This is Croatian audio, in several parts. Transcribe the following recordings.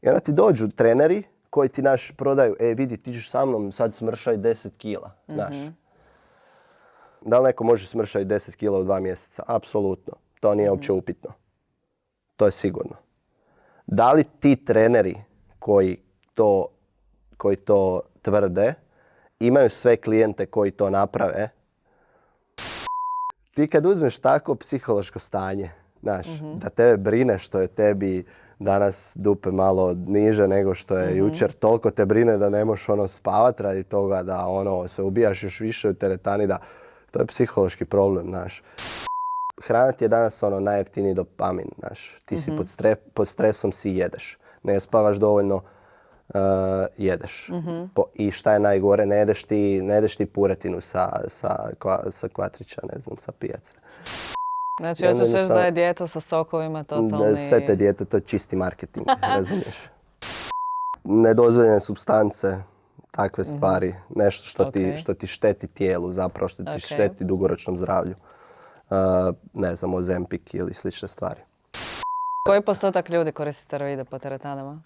I onda ti dođu treneri koji ti prodaju, vidi, ti ćeš sa mnom sad smršaj 10 kila, Da li neko može smršati 10 kila u 2 mjeseca? Apsolutno. To nije uopće upitno. To je sigurno. Da li ti treneri koji to tvrde imaju sve klijente koji to naprave? Ti kad uzmeš tako psihološko stanje, da tebe brine što je tebi danas dupe malo niže nego što je jučer, toliko te brine da ne možeš spavat radi toga, da se ubijaš još više u teretani, to je psihološki problem, Hrana ti je danas najjeftiniji dopamin, Ti si pod stresom, si jedeš. Ne spavaš dovoljno, jedeš. I šta je najgore, ne jedeš ti puretinu sa kvatrića, ne znam, sa pijace. Znači, hoćeš reći da je dijeta sa sokovima totalni... Sve te dijete, to je čisti marketing, razumiješ? Nedozvoljene supstance, takve stvari, nešto što ti šteti tijelu, zapravo što ti šteti dugoročnom zdravlju. Ne znam, Ozempik ili slične stvari. Koji postotak ljudi koristi steroide po teretanama?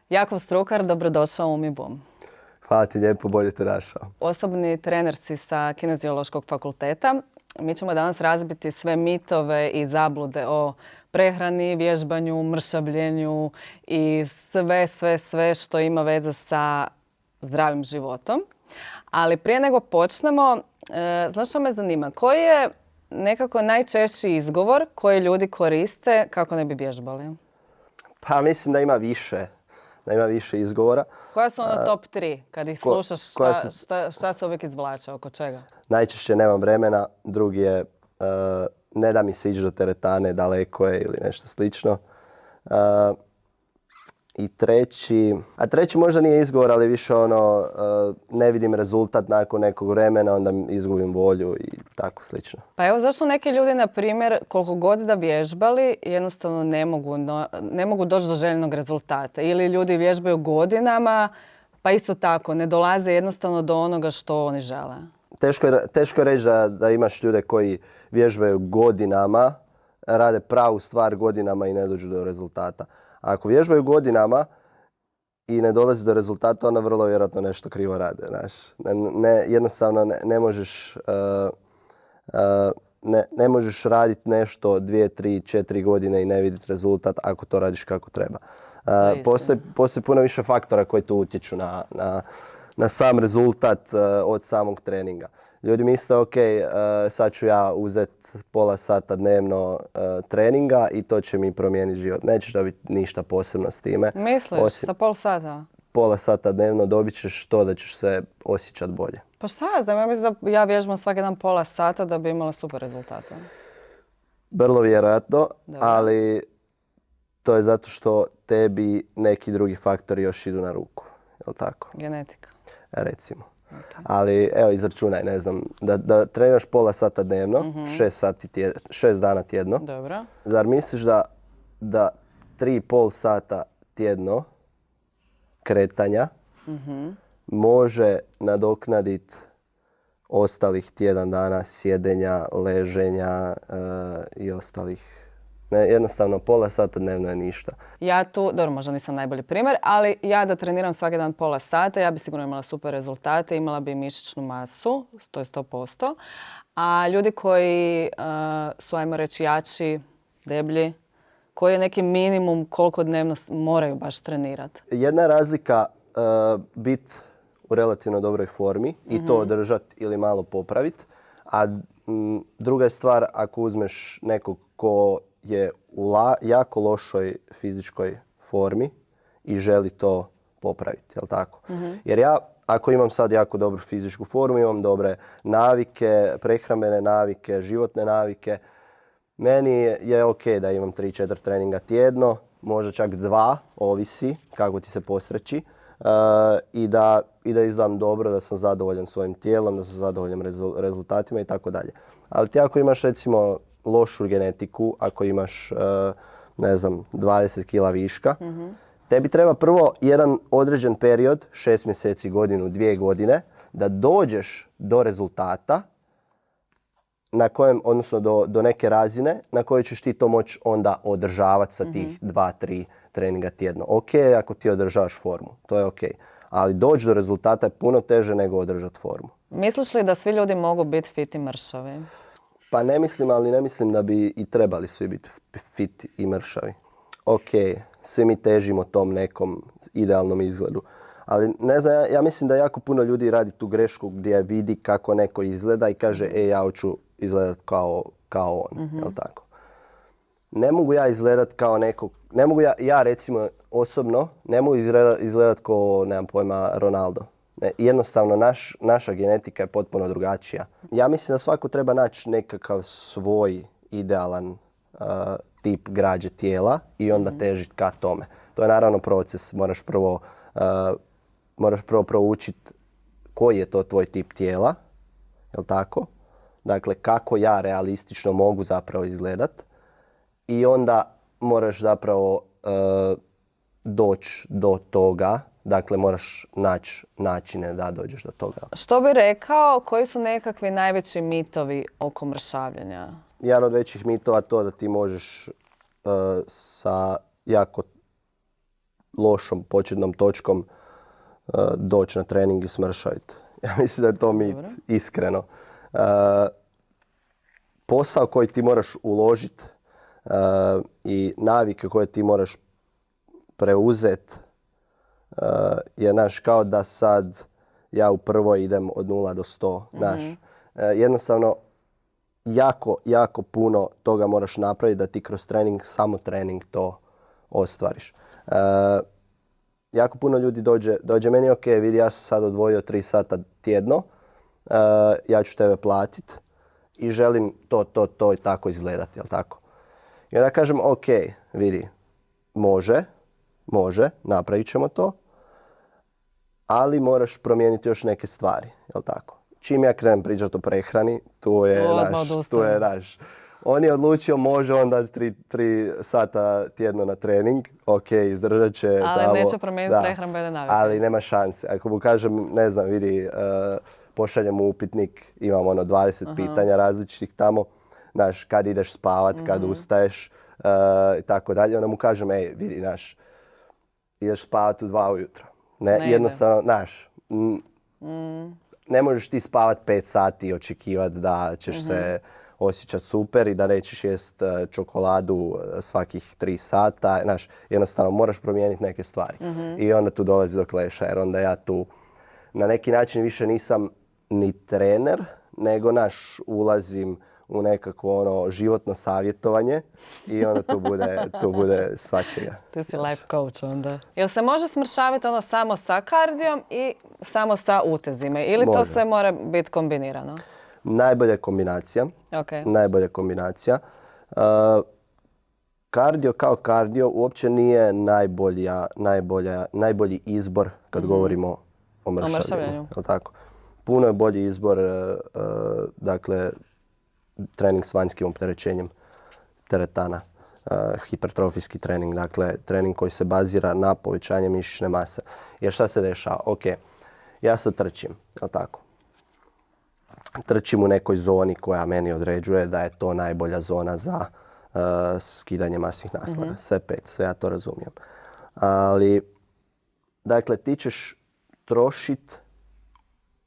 Jakov Strukar, dobrodošao u MIBUM. Hvala ti lijepo, bolje te našao. Osobni trener si sa Kineziološkog fakulteta. Mi ćemo danas razbiti sve mitove i zablude o prehrani, vježbanju, mršavljenju i sve što ima veze sa zdravim životom. Ali prije nego počnemo, znaš što me zanima? Koji je nekako najčešći izgovor koji ljudi koriste kako ne bi vježbali? Pa mislim da ima više izgovora. Koja su top 3 kad ih slušaš, šta se uvijek izvlače, oko čega? Najčešće nemam vremena, drugi je ne da mi se ići do teretane, daleko je ili nešto slično. I treći možda nije izgovor, ali više ne vidim rezultat nakon nekog vremena, onda izgubim volju i tako slično. Pa evo zašto neki ljudi, na primjer, koliko god da vježbali, jednostavno ne mogu doći do željenog rezultata. Ili ljudi vježbaju godinama, pa isto tako, ne dolaze jednostavno do onoga što oni žele. Teško je reći da imaš ljude koji vježbaju godinama, rade pravu stvar godinama i ne dođu do rezultata. Ako vježbaju godinama i ne dolazi do rezultata, onda vrlo vjerojatno nešto krivo rade. Jednostavno ne možeš raditi nešto 2, 3, 4 godine i ne vidjeti rezultat ako to radiš kako treba. Postoji puno više faktora koji tu utječu na sam rezultat od samog treninga. Ljudi misle, sad ću ja uzeti pola sata dnevno treninga i to će mi promijeniti život. Nećeš dobiti ništa posebno s time. Misliš, sa pol sata? Pola sata dnevno dobit ćeš to da ćeš se osjećati bolje. Pa šta znam, ja mislim da ja vježbam svaki dan pola sata da bi imala super rezultate. Vrlo vjerojatno, ali to je zato što tebi neki drugi faktori još idu na ruku. Jel' tako? Genetika. Recimo. Okay. Ali evo izračunaj, ne znam, da treniraš pola sata dnevno, 6 dana tjedno. Dobro. Zar misliš da 3,5 sata tjedno kretanja može nadoknaditi ostalih tjedan dana sjedenja, leženja i ostalih? Jednostavno, pola sata dnevno je ništa. Ja tu, dobro, možda nisam najbolji primjer, ali ja da treniram svaki dan pola sata, ja bi sigurno imala super rezultate, imala bi mišićnu masu, to je 100%. A ljudi koji su, ajmo reći, jači, deblji, koji je neki minimum koliko dnevno moraju baš trenirati? Jedna je razlika biti u relativno dobroj formi i to održati ili malo popraviti. A druga je stvar ako uzmeš nekog ko je u jako lošoj fizičkoj formi i želi to popraviti, jel' tako? Jer ja, ako imam sad jako dobru fizičku formu, imam dobre navike, prehrambene navike, životne navike, meni je ok da imam 3-4 treninga tjedno, možda čak 2, ovisi kako ti se posreći, i da izgledam dobro, da sam zadovoljan svojim tijelom, da sam zadovoljan rezultatima i tako dalje. Ali ti ako imaš recimo lošu genetiku, ako imaš, 20 kila viška, tebi treba prvo jedan određen period, 6 mjeseci, godinu, 2 godine, da dođeš do rezultata na kojem, odnosno do neke razine na kojoj ćeš ti to moći onda održavati sa tih 2, 3 treninga tjedno. Ok, ako ti održavaš formu, to je ok. Ali doći do rezultata je puno teže nego održati formu. Misliš li da svi ljudi mogu biti fit i mršavi? Pa ne mislim, ali ne mislim da bi i trebali svi biti fit i mršavi. Ok, svi mi težimo tom nekom idealnom izgledu. Ali ne znam, ja mislim da jako puno ljudi radi tu grešku gdje vidi kako neko izgleda i kaže ja hoću izgledat kao on, jel tako? Ne mogu ja izgledat kao neko, ne mogu ja recimo osobno, ne mogu izgledat kao, nemam pojma, Ronaldo. Ne, jednostavno naša genetika je potpuno drugačija. Ja mislim da svako treba naći nekakav svoj idealan tip građe tijela i onda težiti ka tome. To je naravno proces, moraš prvo proučiti koji je to tvoj tip tijela, jel tako? Dakle, kako ja realistično mogu zapravo izgledat i onda moraš zapravo doći do toga. Dakle, moraš naći načine da dođeš do toga. Što bi rekao, koji su nekakvi najveći mitovi oko mršavljenja? Jedan od većih mitova je to da ti možeš sa jako lošom početnom točkom doći na trening i smršaviti. Ja mislim da je to mit, iskreno. Posao koji ti moraš uložiti i navike koje ti moraš preuzeti je kao da sad ja u prvoj idem od 0 do 100. Jednostavno, jako puno toga moraš napraviti da ti kroz trening, samo trening to ostvariš. Jako puno ljudi dođe meni, ok, vidi, ja sam sad odvojio 3 sata tjedno, ja ću tebe platiti i želim to i tako izgledati, jel tako? I onda kažem, ok, vidi, može, napravit ćemo to, ali moraš promijeniti još neke stvari, jel tako? Čim ja krenem pričati o prehrani, tu je naš. On je odlučio, može on dati 3 sata tjedno na trening, ok, izdržat će. Ali neće promijeniti prehrambene navike. Ali nema šanse. Ako mu kažem, ne znam, vidi, pošaljem mu upitnik, imamo 20 pitanja različitih tamo, znaš, kad ideš spavat, kad ustaješ, i tako dalje. Onda mu kažem, vidi, ideš spavat u 2 ujutro. Ne jednostavno, ne možeš ti spavat 5 sati i očekivati da ćeš se osjećati super i da nećeš jest čokoladu svakih 3 sata. Jednostavno moraš promijeniti neke stvari. I onda tu dolazi do kleša, jer onda ja tu na neki način više nisam ni trener, nego ulazim u nekako životno savjetovanje i onda tu bude svačega. Ti si life coach onda. Jel se može smršaviti samo sa kardijom i samo sa utezima? Ili to sve mora biti kombinirano? Najbolja kombinacija. Okay. Najbolja kombinacija. Kardio kao kardio uopće nije najbolji izbor kad govorimo o mršavljenju. Tako? Puno je bolji izbor, dakle, trening s vanjskim opterećenjem teretana, hipertrofijski trening, dakle trening koji se bazira na povećanje mišićne mase. Jer šta se dešava? Ok, ja sad trčim, jel tako? Trčim u nekoj zoni koja meni određuje da je to najbolja zona za skidanje masnih naslaga. Sve 5, sve ja to razumijem. Ali, dakle, ti ćeš trošiti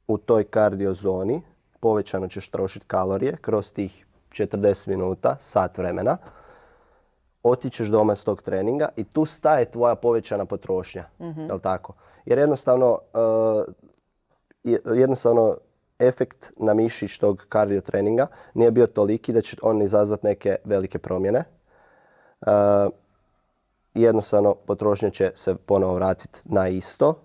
u toj kardio zoni, povećano ćeš trošiti kalorije kroz tih 40 minuta, sat vremena. Otićeš doma s tog treninga i tu staje tvoja povećana potrošnja. Jel tako? Jer jednostavno efekt na mišić tog kardio treninga nije bio toliki da će on izazvati neke velike promjene. Jednostavno potrošnja će se ponovo vratiti na isto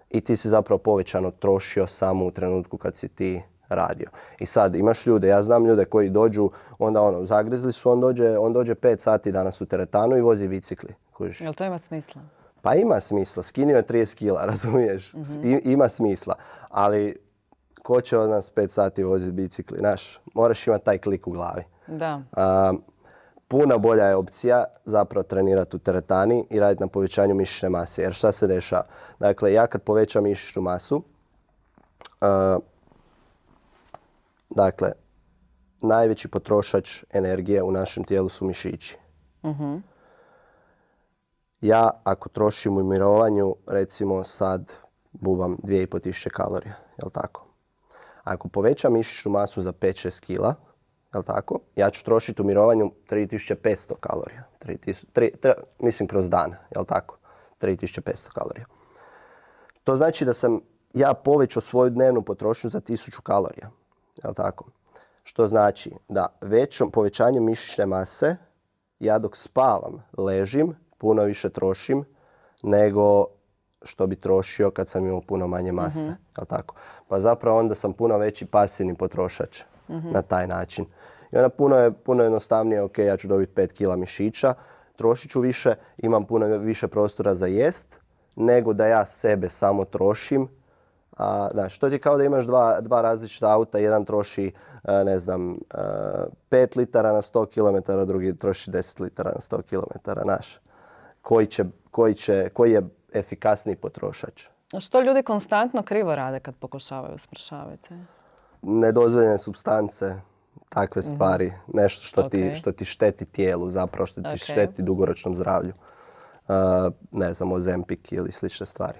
i ti si zapravo povećano trošio samo u trenutku kad si ti radio. I sad imaš ljude, ja znam ljude koji dođu, onda zagrizli su, on dođe 5 sati danas u teretanu i vozi bicikli. Jel to ima smisla? Pa ima smisla, skinio je 30 kila, razumiješ? Ima smisla, ali ko će od nas 5 sati voziti bicikli? Moraš imati taj klik u glavi. Da. Puno bolja je opcija zapravo trenirati u teretani i raditi na povećanju mišićne mase. Jer šta se dešava? Dakle, ja kad povećam mišićnu masu, dakle, najveći potrošač energije u našem tijelu su mišići. Ja ako trošim u mirovanju, recimo sad bubam 2500 kalorija, jel tako? Ako povećam mišićnu masu za 5-6 kila, jel tako, ja ću trošiti u mirovanju 3500 kalorija. Mislim kroz dan, jel tako? 3500 kalorija. To znači da sam ja povećao svoju dnevnu potrošnju za 1000 kalorija, jel tako? Što znači da većom povećanjem mišićne mase ja dok spavam, ležim, puno više trošim nego što bi trošio kad sam imao puno manje mase. Jel tako? Pa zapravo onda sam puno veći pasivni potrošač na taj način. I onda puno jednostavnije, ok, ja ću dobiti 5 kila mišića, trošit ću više, imam puno više prostora za jest, nego da ja sebe samo trošim. Znaš, to ti kao da imaš dva različita auta, jedan troši, ne znam, 5 litara na 100 km, drugi troši 10 litara na 100 km, znaš. Koji je efikasniji potrošač? Što ljudi konstantno krivo rade kad pokušavaju smršaviti? Nedozvoljene supstance, takve stvari, nešto što ti šteti tijelu, zapravo što ti šteti dugoročnom zdravlju. Ne znam, Ozempik ili slične stvari.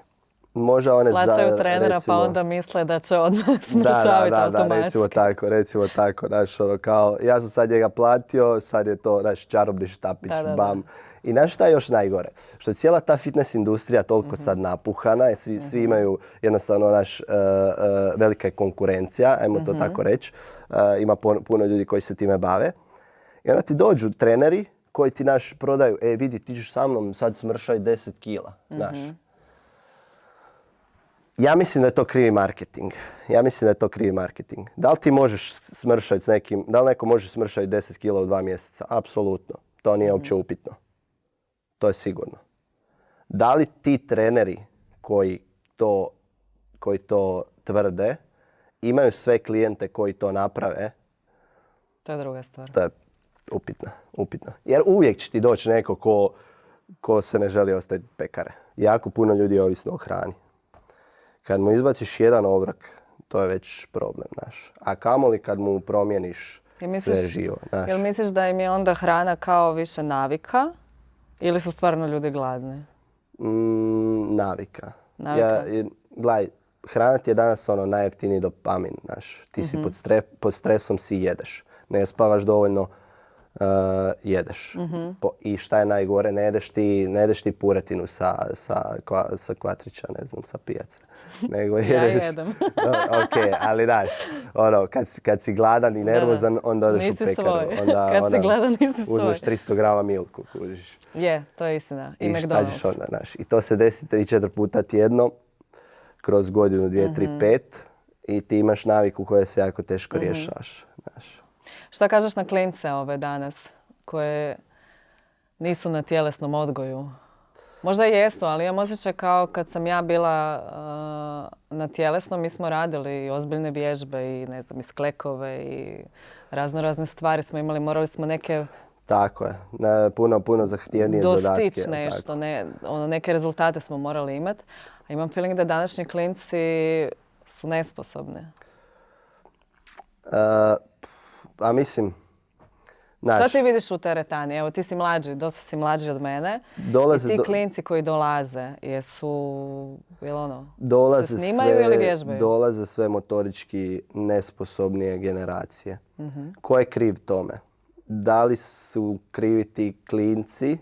Plaćaju trenera pa onda misle da će odmah smršaviti automatski. Recimo tako. Znaš, kao, ja sam sad njega platio, sad je to čarobni štapić, bam. I znaš šta je još najgore? Što je cijela ta fitness industrija toliko sad napuhana, svi imaju jednostavno velika je konkurencija, ajmo to tako reći. Ima puno ljudi koji se time bave. I onda ti dođu treneri koji ti prodaju, vidi, ti ćeš sa mnom sad smršaj 10 kila, znaš. Ja mislim da je to krivi marketing. Da li ti možeš smršati s nekim, da li neko može smršati 10 kila u 2 mjeseca? Apsolutno. To nije uopće upitno. To je sigurno. Da li ti treneri koji to tvrde imaju sve klijente koji to naprave? To je druga stvar. To je upitno. Jer uvijek će ti doći neko ko se ne želi ostaviti pekare. Jako puno ljudi je ovisno o hrani. Kad mu izbaciš jedan obrok, to je već problem, znaš. A kamoli kad mu promijeniš sve živo, znaš. Jel misliš da im je onda hrana kao više navika ili su stvarno ljudi gladni? Navika. Gledaj, hrana ti je danas najjeftiniji dopamin, znaš. Ti si pod stresom, si jedeš. Ne spavaš dovoljno, jedeš. I šta je najgore, ne jedeš ti puretinu sa kvatrića, ne znam, sa pijace. Nego jedeš... Ja jedem. Ok, ali daš, kad si gladan i nervozan, onda odeš u pekaru. Kad si gladan, nisi svoj. Uzmeš 300 grama milku, kužiš. Je, to je istina. I McDonald's. Šta ćeš onda, znaš. I to se desi 3-4 puta tjedno, kroz godinu, 2, 3, 5. I ti imaš naviku koje se jako teško rješavaš, znaš. Šta kažeš na klince ove danas koje nisu na tjelesnom odgoju? Možda i jesu, ali imam osjećaj kao kad sam ja bila na tjelesnom, mi smo radili ozbiljne vježbe i ne znam, i sklekove i razne stvari smo imali, morali smo neke... Tako je, puno zahtjevnije zadatke. Dostić nešto, neke rezultate smo morali imati. A imam feeling da današnji klinci su nesposobni. A mislim... Šta ti vidiš u teretani? Evo, ti si mlađi, dosta si mlađi od mene. I ti klinci koji dolaze, se snimaju ili vježbaju? Dolaze sve motorički nesposobnije generacije. Ko je kriv tome? Da li su krivi ti klinci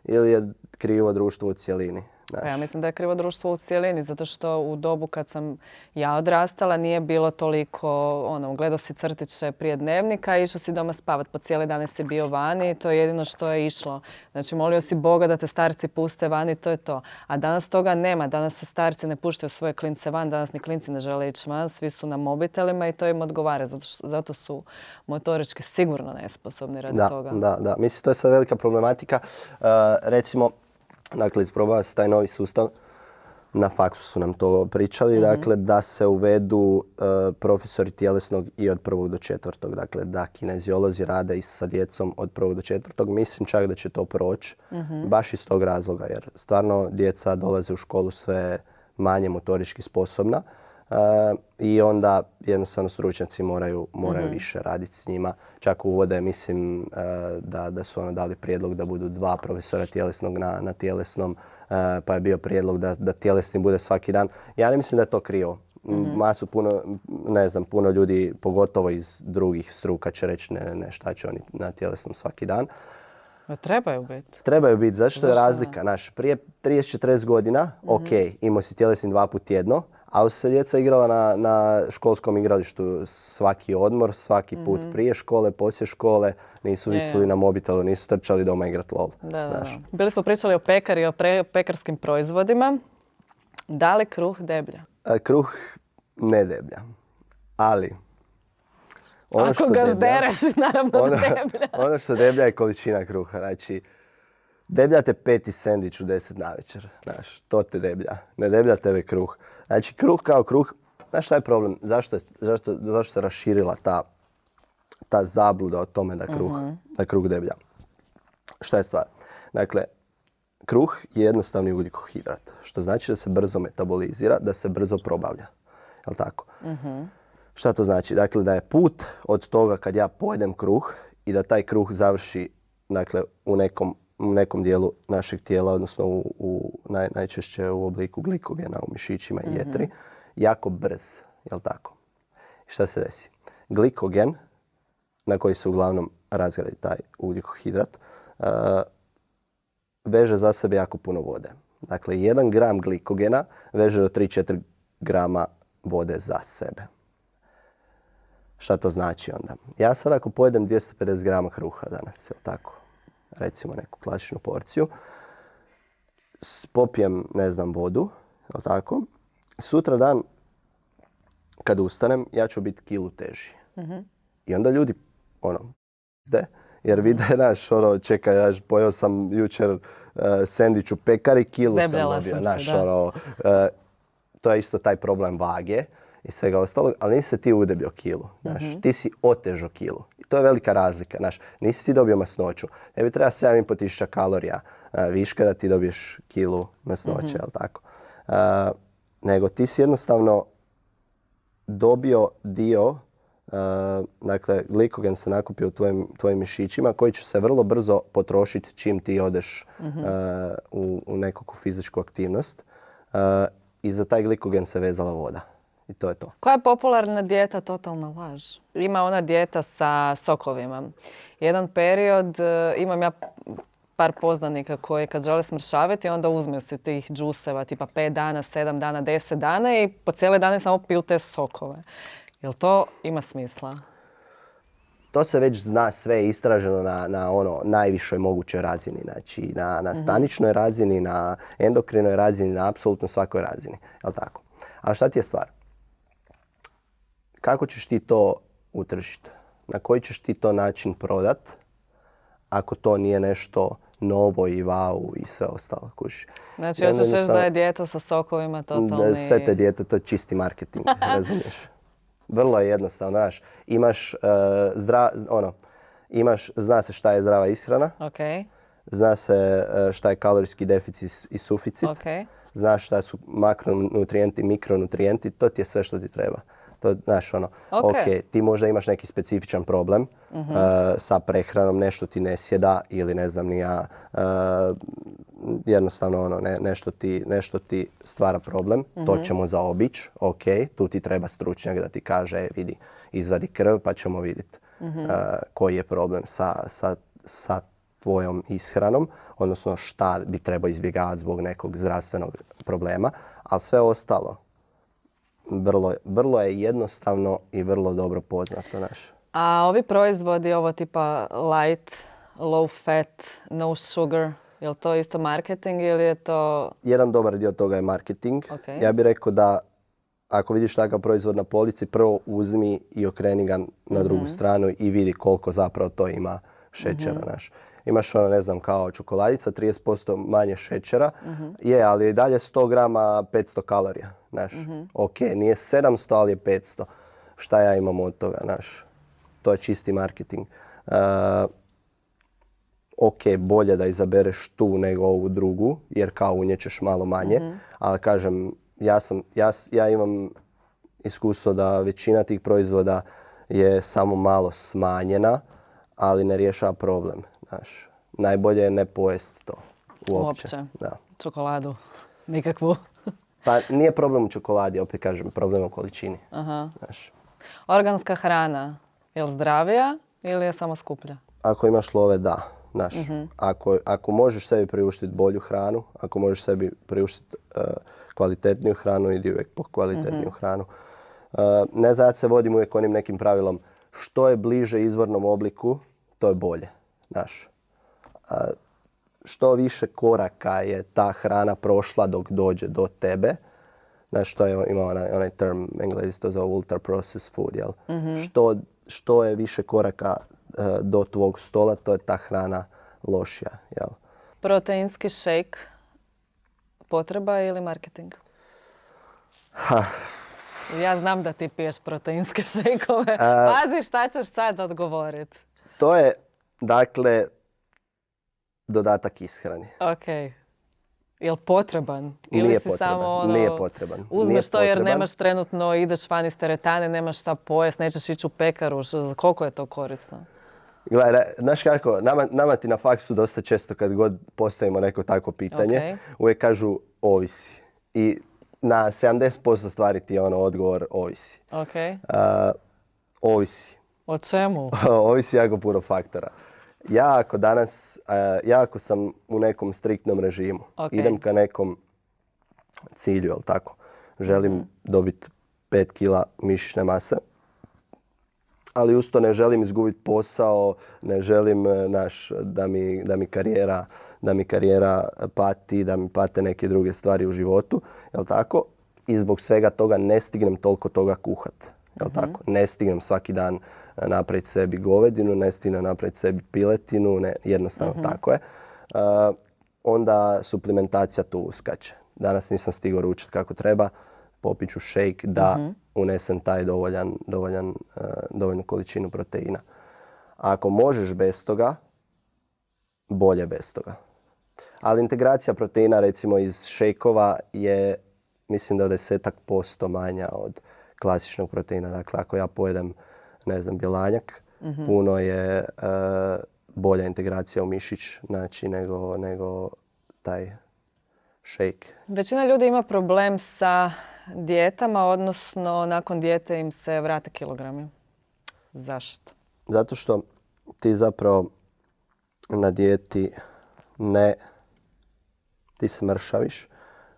ili je krivo društvo u cjelini? Pa ja mislim da je krivo društvo u cjelini, zato što u dobu kad sam ja odrastala nije bilo toliko, gledao si crtiće prije dnevnika i išao si doma spavat, po cijeli dan si bio vani i to je jedino što je išlo. Znači molio si Boga da te starci puste vani, to je to. A danas toga nema, danas se starci ne puštaju svoje klince van, danas ni klinci ne žele ići van, svi su na mobitelima i to im odgovara, zato su motorički sigurno nesposobni radi toga. Da. Mislim, to je sad velika problematika. Recimo, dakle, isprobava se taj novi sustav. Na faksu su nam to pričali. Dakle, da se uvedu profesori tjelesnog i od 1. do 4. Dakle, da kineziolozi rade i sa djecom od 1. do 4. Mislim čak da će to proći. Baš iz tog razloga. Jer stvarno djeca dolaze u školu sve manje motorički sposobna. I onda jednostavno stručnjaci moraju više raditi s njima. Čak uvode, mislim da su ono dali prijedlog da budu 2 profesora tjelesnog na tjelesnom, pa je bio prijedlog da tjelesni bude svaki dan. Ja ne mislim da je to krivo. Puno ljudi, pogotovo iz drugih struka, će reći ne, šta će oni na tjelesnom svaki dan. Trebaju biti. Trebaju biti, zašto je razlika? Prije 30-40 godina, imao si tjelesni 2 puta tjedno, ali su se djeca igrala na školskom igralištu svaki odmor, svaki put prije škole, poslije škole, nisu visili na mobitelu, nisu trčali doma igrat LOL. Da. Bili smo pričali o pekari, o pekarskim proizvodima. Da li kruh deblja? Kruh ne deblja, ali ako ga ždereš, naravno deblja. Ono što deblja je količina kruha. Znači, deblja te 5. sendvič u 10 navečer. To te deblja. Ne deblja tebe kruh. Znači, kruh kao kruh. Znaš šta je problem? Zašto se raširila ta zabluda o tome da kruh deblja? Šta je stvar? Dakle, kruh je jednostavni ugljikohidrat. Što znači da se brzo metabolizira, da se brzo probavlja. Jel' tako? Šta to znači? Dakle, da je put od toga kad ja pojedem kruh i da taj kruh završi, dakle, u nekom dijelu našeg tijela, odnosno najčešće u obliku glikogena u mišićima i jetri, jako brz. Jel' tako? Šta se desi? Glikogen, na koji se uglavnom razgradi taj ugljikohidrat, veže za sebe jako puno vode. Dakle, 1 gram glikogena veže do 3-4 grama vode za sebe. Šta to znači onda? Ja sad ako pojedem 250 grama kruha danas, jel tako? Recimo neku klasičnu porciju. Popijem, vodu, jel tako? Sutra dan, kad ustanem, ja ću biti kilu teži. I onda ljudi, jer vide, čekaj, pojeo sam jučer sendvič u pekari, kilu Zdebljala sam dobio. To je isto taj problem vage i svega ostalog, ali nisi se ti udebio kilu. Ti si otežao kilu. I to je velika razlika. Nisi ti dobio masnoću. Ne bi treba 7.500 kalorija viška da ti dobiješ kilu masnoće, jel' tako? Nego ti si jednostavno dobio dio, dakle, glikogen se nakupio u tvojim mišićima koji će se vrlo brzo potrošiti čim ti odeš u nekakvu fizičku aktivnost. I za taj glikogen se vezala voda. I to je to. Koja je popularna dijeta? Totalna laž. Ima ona dijeta sa sokovima. Jedan period, imam ja par poznanika koji kad žele smršaviti, onda uzme se tih džuseva tipa 5 dana, 7 dana, 10 dana i po cijele dane samo piju te sokove. Jel to ima smisla? To se već zna, sve je istraženo na najvišoj mogućoj razini. Znači na staničnoj razini, na endokrinoj razini, na apsolutno svakoj razini. Jel' tako? A šta ti je stvar? Kako ćeš ti to utržiti? Na koji ćeš ti to način prodat ako to nije nešto novo i wow i sve ostalo, kuži? Znači, hoćeš reći da je dijeta sa sokovima totalni... Sve te dijete, to je čisti marketing, razumiješ? Vrlo je jednostavno, zna se šta je zdrava ishrana, zna se šta je kalorijski deficit i suficit, znaš šta su makronutrijenti, mikronutrijenti, to ti je sve što ti treba. To, ti možda imaš neki specifičan problem sa prehranom, nešto ti ne sjeda ili ne znam ni ja, jednostavno nešto ti stvara problem, to ćemo zaobići, tu ti treba stručnjak da ti kaže, vidi, izvadi krv pa ćemo vidjeti koji je problem sa tvojom ishranom, odnosno šta bi trebao izbjegavati zbog nekog zdravstvenog problema, ali sve ostalo vrlo je jednostavno i vrlo dobro poznato naše. A ovi proizvodi, ovo tipa light, low fat, no sugar, je li to isto marketing ili je to... Jedan dobar dio toga je marketing. Ja bih rekao da ako vidiš takav proizvod na polici, prvo uzmi i okreni ga na drugu stranu i vidi koliko zapravo to ima šećera naš. Imaš kao čokoladica, 30% manje šećera. Ali je i dalje 100 grama 500 kalorija. Nije 700, ali je 500. Šta ja imam od toga, To je čisti marketing. Bolje da izabereš tu nego ovu drugu, jer kao unjećeš malo manje. Ali kažem, ja imam iskustvo da većina tih proizvoda je samo malo smanjena, ali ne rješava problem. Znaš, najbolje je ne pojesti to uopće. Da. Čokoladu? Nikakvu? Pa nije problem u čokoladi, opet kažem, problem u količini. Aha. Znaš. Organska hrana, je li zdravija ili je samo skuplja? Ako imaš love, da. Znaš, ako možeš sebi priuštiti bolju hranu, ako možeš sebi priuštiti kvalitetniju hranu, idi uvijek po kvalitetniju hranu. Ne znam, ja se vodim uvijek onim nekim pravilom, što je bliže izvornom obliku, to je bolje. Znaš, što više koraka je ta hrana prošla dok dođe do tebe. Znaš, to je ima onaj term, Englezi to zove ultra processed food, jel? Što je više koraka do tvog stola, to je ta hrana lošija, jel? Proteinski šejk, potreba ili marketing? Ja znam da ti piješ proteinske šejkove. Pazi šta ćeš sad odgovoriti. To je, dakle, dodatak ishrani. Ok. Je li potreban? Ili Nije si potreban. samo Nije potreban. Uzmeš to jer nemaš trenutno, ideš van iz teretane, nemaš šta pojest, nećeš ići u pekaru. Koliko je to korisno? Gledaj, znaš kako, nama ti na faksu dosta često kad god postavimo neko takvo pitanje, uvijek kažu ovisi. I na 70% stvari ti je odgovor ovisi. Ovisi. O čemu? Ovisi jako puno faktora. Ja ako sam u nekom striktnom režimu, idem ka nekom cilju, jel tako? Želim dobiti 5 kila mišićne mase, ali uz to ne želim izgubiti posao, ne želim da mi karijera pati, da mi pate neke druge stvari u životu, jel tako? I zbog svega toga ne stignem toliko toga kuhat, jel tako? Ne stignem svaki dan napraviti sebi govedinu, ne stignem napraviti sebi piletinu, jednostavno tako je. Onda suplementacija tu uskače. Danas nisam stigao ručati kako treba, popit ću šejk da unesem taj dovoljnu količinu proteina. A ako možeš bez toga, bolje bez toga. Ali integracija proteina recimo iz šejkova je mislim da 10% manja od klasičnog proteina. Dakle, ako ja pojedem bjelanjak, puno je bolja integracija u mišić nego taj šejk. Većina ljudi ima problem sa dijetama, odnosno nakon dijete im se vrate kilogrami. Zašto? Zato što ti zapravo na dijeti ti se mršaviš,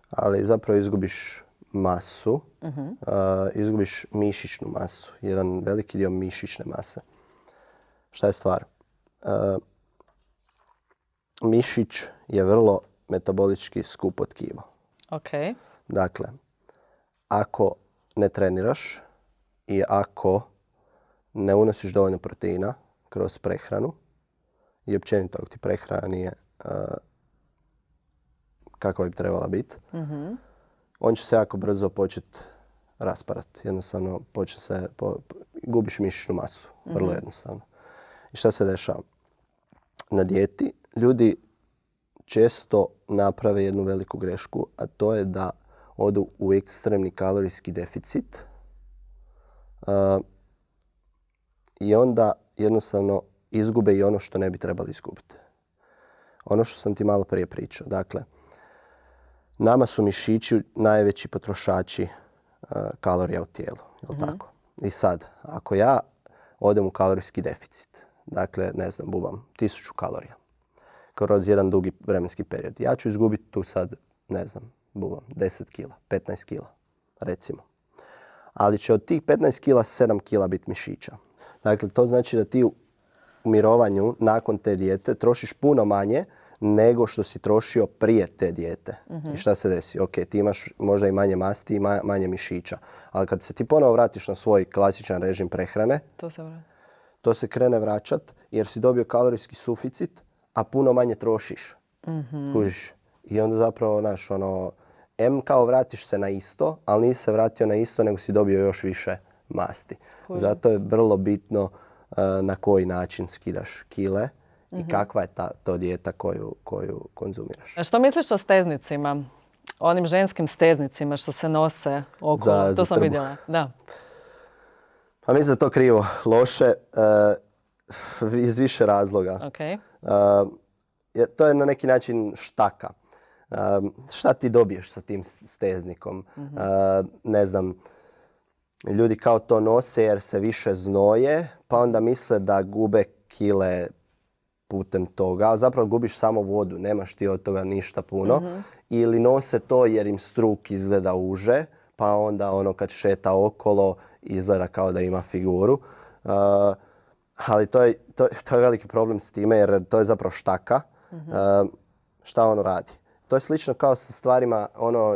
ali zapravo izgubiš masu, izgubiš mišićnu masu, jedan veliki dio mišićne mase. Šta je stvar? Mišić je vrlo metabolički skupo tkivo. Dakle, ako ne treniraš i ako ne unosiš dovoljno proteina kroz prehranu i općenito ako ti prehrana nije kakva bi trebala biti, on će se jako brzo početi rasparati. Jednostavno gubiš mišićnu masu. Vrlo jednostavno. I šta se dešava? Na dijeti ljudi često naprave jednu veliku grešku, a to je da odu u ekstremni kalorijski deficit i onda jednostavno izgube i ono što ne bi trebali izgubiti. Ono što sam ti malo prije pričao. Dakle, nama su mišići najveći potrošači kalorija u tijelu. Jel tako? I sad, ako ja odem u kalorijski deficit, dakle, bubam 1000 kalorija kroz jedan dugi vremenski period, ja ću izgubiti tu sad, bubam 10 kila, 15 kila, recimo. Ali će od tih 15 kila 7 kila biti mišića. Dakle, to znači da ti u mirovanju nakon te dijete trošiš puno manje nego što si trošio prije te dijete. I šta se desi? Ok, ti imaš možda i manje masti i manje mišića. Ali kad se ti ponovo vratiš na svoj klasičan režim prehrane, to se krene vraćat jer si dobio kalorijski suficit, a puno manje trošiš. Kužiš? I onda zapravo, kao vratiš se na isto, ali nisi se vratio na isto, nego si dobio još više masti. Zato je vrlo bitno na koji način skidaš kile i kakva je to dijeta koju konzumiraš. A što misliš o steznicima? onim ženskim steznicima što se nose okolo. Za To sam trbuh. vidjela. Da. Pa mislim da je to krivo, loše, iz više razloga. Ok. To je na neki način štaka. Šta ti dobiješ sa tim steznikom? Ne znam, ljudi kao to nose jer se više znoje, pa onda misle da gube kile putem toga, a zapravo gubiš samo vodu, nemaš ti od toga ništa puno. Ili nose to jer im struk izgleda uže, pa onda ono kad šeta okolo izgleda kao da ima figuru. Ali to je veliki problem s time jer to je zapravo štaka. Šta ono radi? To je slično kao sa stvarima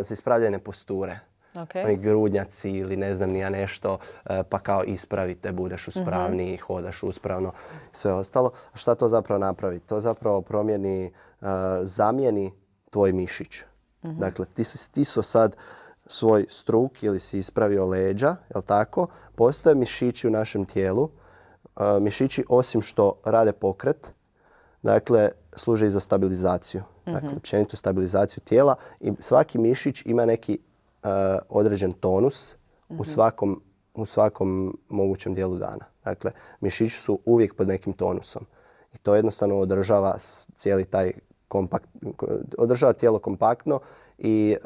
za ispravljanje posture. Okay. Oni grudnjaci ili ne znam ni ja nešto, pa kao ispravite, budeš uspravniji, hodaš uspravno, sve ostalo. A šta to zapravo napravi? To zapravo zamijeni tvoj mišić. Dakle, ti su sad svoj struk ili si ispravio leđa, jel tako? Postoje mišići u našem tijelu. Mišići osim što rade pokret, dakle, služe i za stabilizaciju. Dakle, općenito stabilizaciju tijela i svaki mišić ima neki određen tonus u svakom mogućem dijelu dana. Dakle, mišići su uvijek pod nekim tonusom. I to jednostavno održava cijeli taj održava tijelo kompaktno i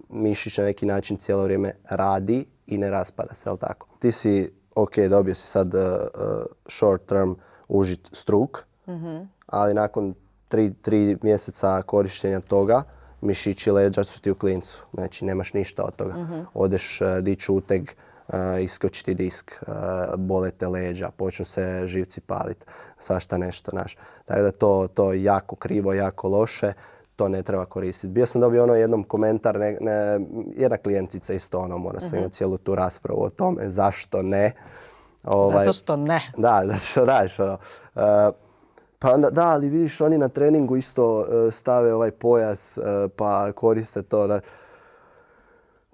mišić na neki način cijelo vrijeme radi i ne raspada se, jel tako? Ti si, dobio si sad short term užit struk, ali nakon 3 mjeseca korištenja toga, mišići leđa su ti u klincu. Znači, nemaš ništa od toga. Odeš dići uteg, iskoči ti disk, bole te leđa, počnu se živci paliti, svašta nešto, znaš. Tako da to je jako krivo, jako loše, to ne treba koristiti. Bio sam dobio jednom komentar, jedna klijentica isto mora sam imati cijelu tu raspravu o tome, zašto ne. Zato što ne. Da, zato što radiš pa onda, da, ali vidiš, oni na treningu isto stave ovaj pojas pa koriste to.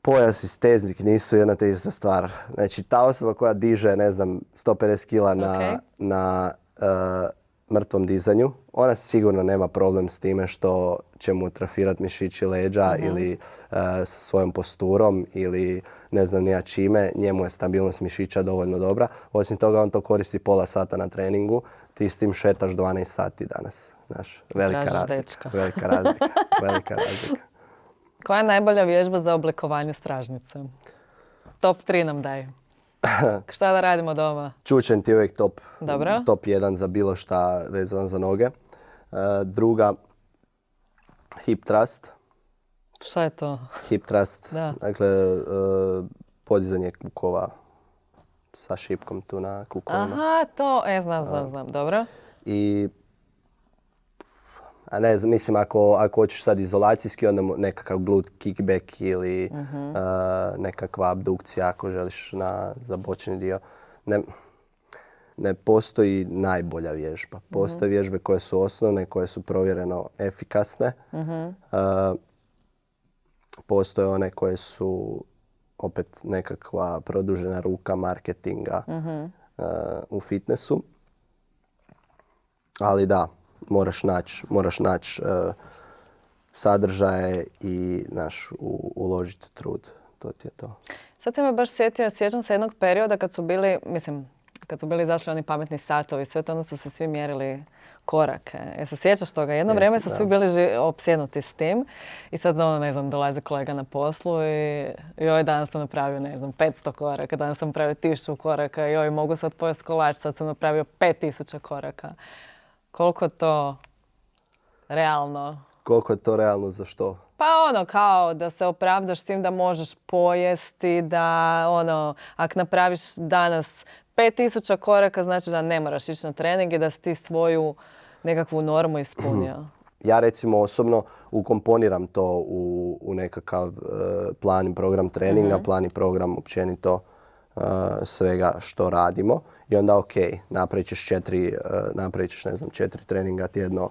Pojas i steznik nisu jedna te ista stvar. Znači, ta osoba koja diže, ne znam, 150 kila na mrtvom dizanju, ona sigurno nema problem s time što će mu atrofirati mišići leđa ili sa svojom posturom ili ne znam ni ja čime. Njemu je stabilnost mišića dovoljno dobra. Osim toga, on to koristi pola sata na treningu. Ti s tim šetaš 12 sati danas. Znaš, velika razlika. Koja je najbolja vježba za oblikovanje stražnice? Top 3 nam daju. Šta da radimo doma? Čučanj ti je uvijek top 1 za bilo šta vezano za noge. Druga, hip thrust. Šta je to? Hip thrust. Da. Dakle, podizanje kukova sa šipkom tu na kukovima. Aha, to, znam. Dobro. I a ne znam, mislim ako hoćeš sad izolacijski, onda nekakav glute kickback ili nekakva abdukcija ako želiš za bočni dio. Ne postoji najbolja vježba. Postoje vježbe koje su osnovne, koje su provjereno efikasne. Postoje one koje su opet nekakva produžena ruka marketinga u fitnessu. Ali da, moraš naći sadržaje i uložiti trud. To ti je to. Sad sam me baš sjećam se jednog perioda kad su bili izašli oni pametni satovi, sve to onda su se svi mjerili korake. Se sjećaš toga? Jedno vrijeme su svi bili opsjednuti s tim i sad, dolazi kolega na poslu i danas sam napravio, 500 koraka, danas sam napravio 1000 koraka i mogu sad pojest kolač, sad sam napravio 5000 koraka. Koliko to realno? Koliko je to realno za što? Pa kao da se opravdaš s tim da možeš pojesti, da ako napraviš danas 5000 koraka, znači da ne moraš ići na trening i da si ti svoju nekakvu normu ispunio. Ja recimo osobno ukomponiram to u nekakav plan i program treninga, plan i program općenito svega što radimo. I onda napravit ćeš 4 treninga tjedno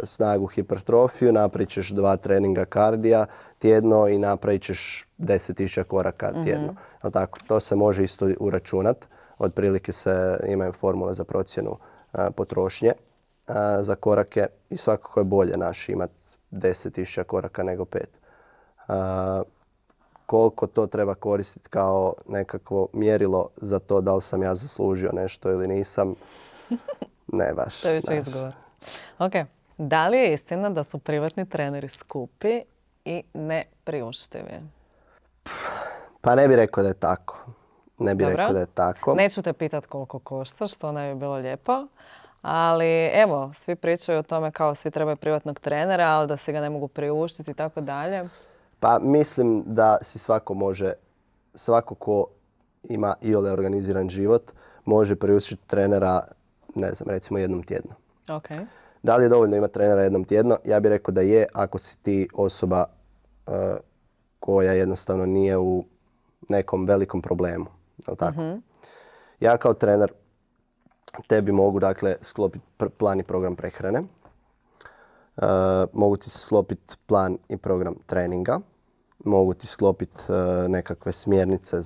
snagu hipertrofiju, napravit ćeš 2 treninga kardija tjedno i napravit ćeš 10.000 koraka tjedno. Tako, to se može isto uračunati. Otprilike imaju formule za procjenu potrošnje za korake i svakako je bolje imati 10.000 koraka nego 5. Koliko to treba koristiti kao nekakvo mjerilo za to da li sam ja zaslužio nešto ili nisam, ne baš. To je više izgovor. Ok. Da li je istina da su privatni treneri skupi i nepriuštivi? Pa ne bih rekao da je tako. Ne bih Dobro. rekao da je tako. Neću te pitat koliko košta, što ne bi bilo lijepo. Ali evo, svi pričaju o tome kao svi trebaju privatnog trenera, ali da si ga ne mogu priuštiti i tako dalje. Pa mislim da si svako ko ima iole organiziran život, može priuštiti trenera, ne znam, recimo jednom tjedno. Ok. Da li je dovoljno imati trenera jednom tjedno? Ja bih rekao da je, ako si ti osoba koja jednostavno nije u nekom velikom problemu. Jel tako? Ja kao trener tebi mogu dakle sklopiti plan i program prehrane. Mogu ti sklopiti plan i program treninga. Mogu ti sklopiti nekakve smjernice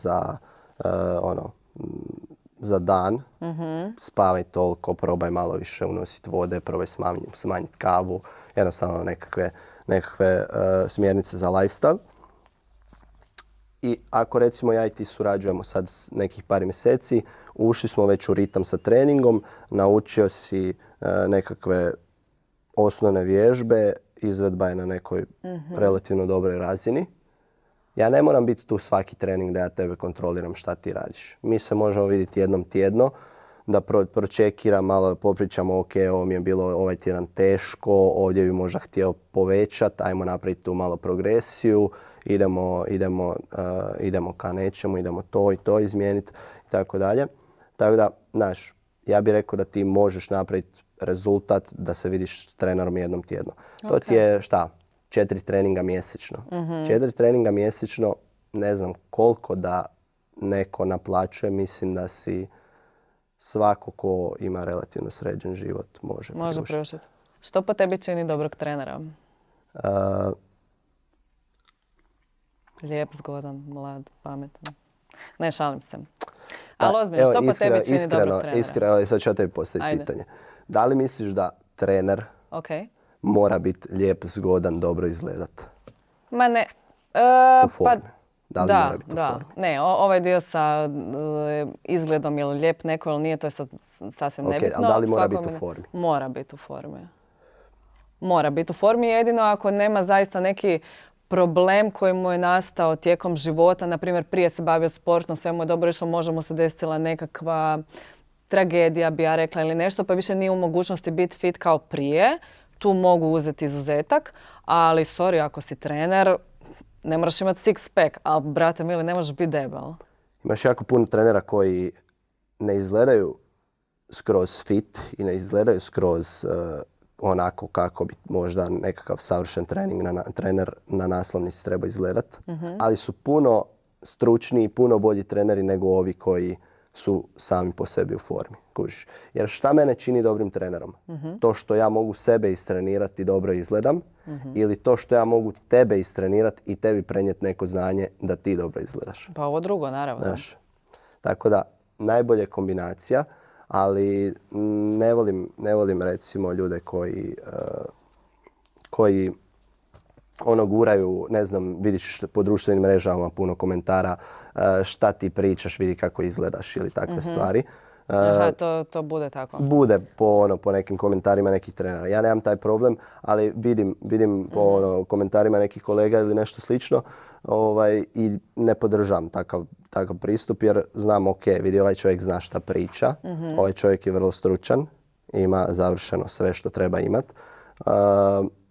za dan. Spavaj toliko, probaj malo više unositi vode, probaj smanjiti kavu. Jednostavno nekakve smjernice za lifestyle. I ako recimo ja i ti surađujemo sad nekih par mjeseci, ušli smo već u ritam sa treningom, naučio si nekakve osnovne vježbe, izvedba je na nekoj relativno dobroj razini. Ja ne moram biti tu svaki trening da ja tebe kontroliram šta ti radiš. Mi se možemo vidjeti jednom tjedno, da pročekiram malo, popričamo, ok, ovo mi je bilo ovaj tjedan teško, ovdje bi možda htio povećati, ajmo napraviti tu malo progresiju, idemo ka nečemu, idemo to i to izmijeniti i tako dalje. Tako da, znaš, ja bih rekao da ti možeš napraviti rezultat da se vidiš s trenerom jednom tjedno. To ti je šta? 4 treninga mjesečno. 4 treninga mjesečno, ne znam koliko da neko naplaćuje, mislim da si svako ko ima relativno sređen život može priuštiti. Što po tebi čini dobrog trenera? Lijep, zgodan, mlad, pametan. Ne, šalim se. Ali ozbiljno, što po tebi čini dobrog trenera? Iskreno, sad ću ja tebi postaviti pitanje. Da li misliš da trener mora biti lijep, zgodan, dobro izgledat? Ma ne. U formi. Da li mora biti u formi? Ne, ovaj dio sa izgledom je li lijep neko ili nije, to je sad sasvim nebitno. Ali da li mora biti u formi? Mora biti u formi. Mora biti u formi, jedino ako nema zaista neki problem koji mu je nastao tijekom života. Naprimjer, prije se bavio sportom, sve mu je dobro išlo, možda mu se desila nekakva tragedija, bi ja rekla, ili nešto, pa više nije u mogućnosti biti fit kao prije. Tu mogu uzeti izuzetak, ali sorry, ako si trener, ne moraš imati six pack, ali brate mili, ne možeš biti debel. Imaš jako puno trenera koji ne izgledaju skroz fit i ne izgledaju skroz onako kako bi možda nekakav savršen trener na naslovnici treba izgledat. Ali su puno stručniji, puno bolji treneri nego ovi koji su sami po sebi u formi. Kužiš. Jer šta mene čini dobrim trenerom? To što ja mogu sebe istrenirati i dobro izgledam ili to što ja mogu tebe istrenirati i tebi prenijeti neko znanje da ti dobro izgledaš. Pa ovo drugo, naravno. Znaš, tako da, najbolja kombinacija, ali ne volim recimo ljude koji guraju, ne znam, vidiš po društvenim mrežama puno komentara, šta ti pričaš, vidi kako izgledaš ili takve stvari. Aha, to bude tako. Bude po nekim komentarima nekih trenera. Ja nemam taj problem, ali vidim po komentarima nekih kolega ili nešto slično i ne podržavam takav pristup jer znam, ok, vidi ovaj čovjek zna šta priča, ovaj čovjek je vrlo stručan, ima završeno sve što treba imat,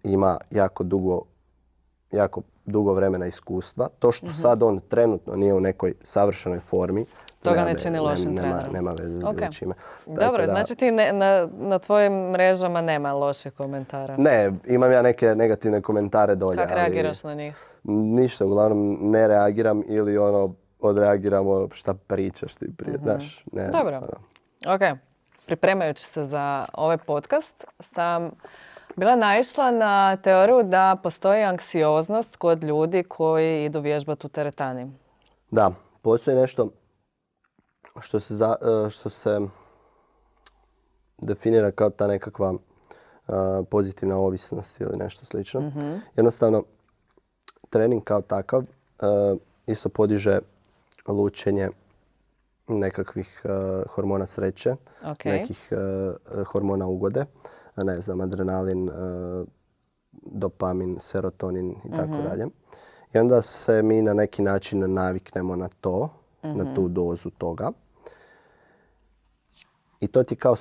ima jako dugo vremena iskustva. To što sad on trenutno nije u nekoj savršenoj formi, to ga ne čini lošim trenerom. Nema veze s bilo čime. Dobro, znači ti na tvojim mrežama nema loših komentara? Ne, imam ja neke negativne komentare dolje. Kako reagiraš na njih? Ništa, uglavnom ne reagiram ili odreagiram šta pričaš ti prije. Znaš, ne, dobro. Ok. Pripremajući se za ovaj podcast sam bila naišla na teoriju da postoji anksioznost kod ljudi koji idu vježbati u teretani. Da, postoji nešto što se definira kao ta nekakva pozitivna ovisnost ili nešto slično. Jednostavno, trening kao takav isto podiže lučenje nekakvih hormona sreće, nekih hormona ugode, ne znam, adrenalin, dopamin, serotonin i tako dalje. I onda se mi na neki način naviknemo na to, na tu dozu toga. I to ti kao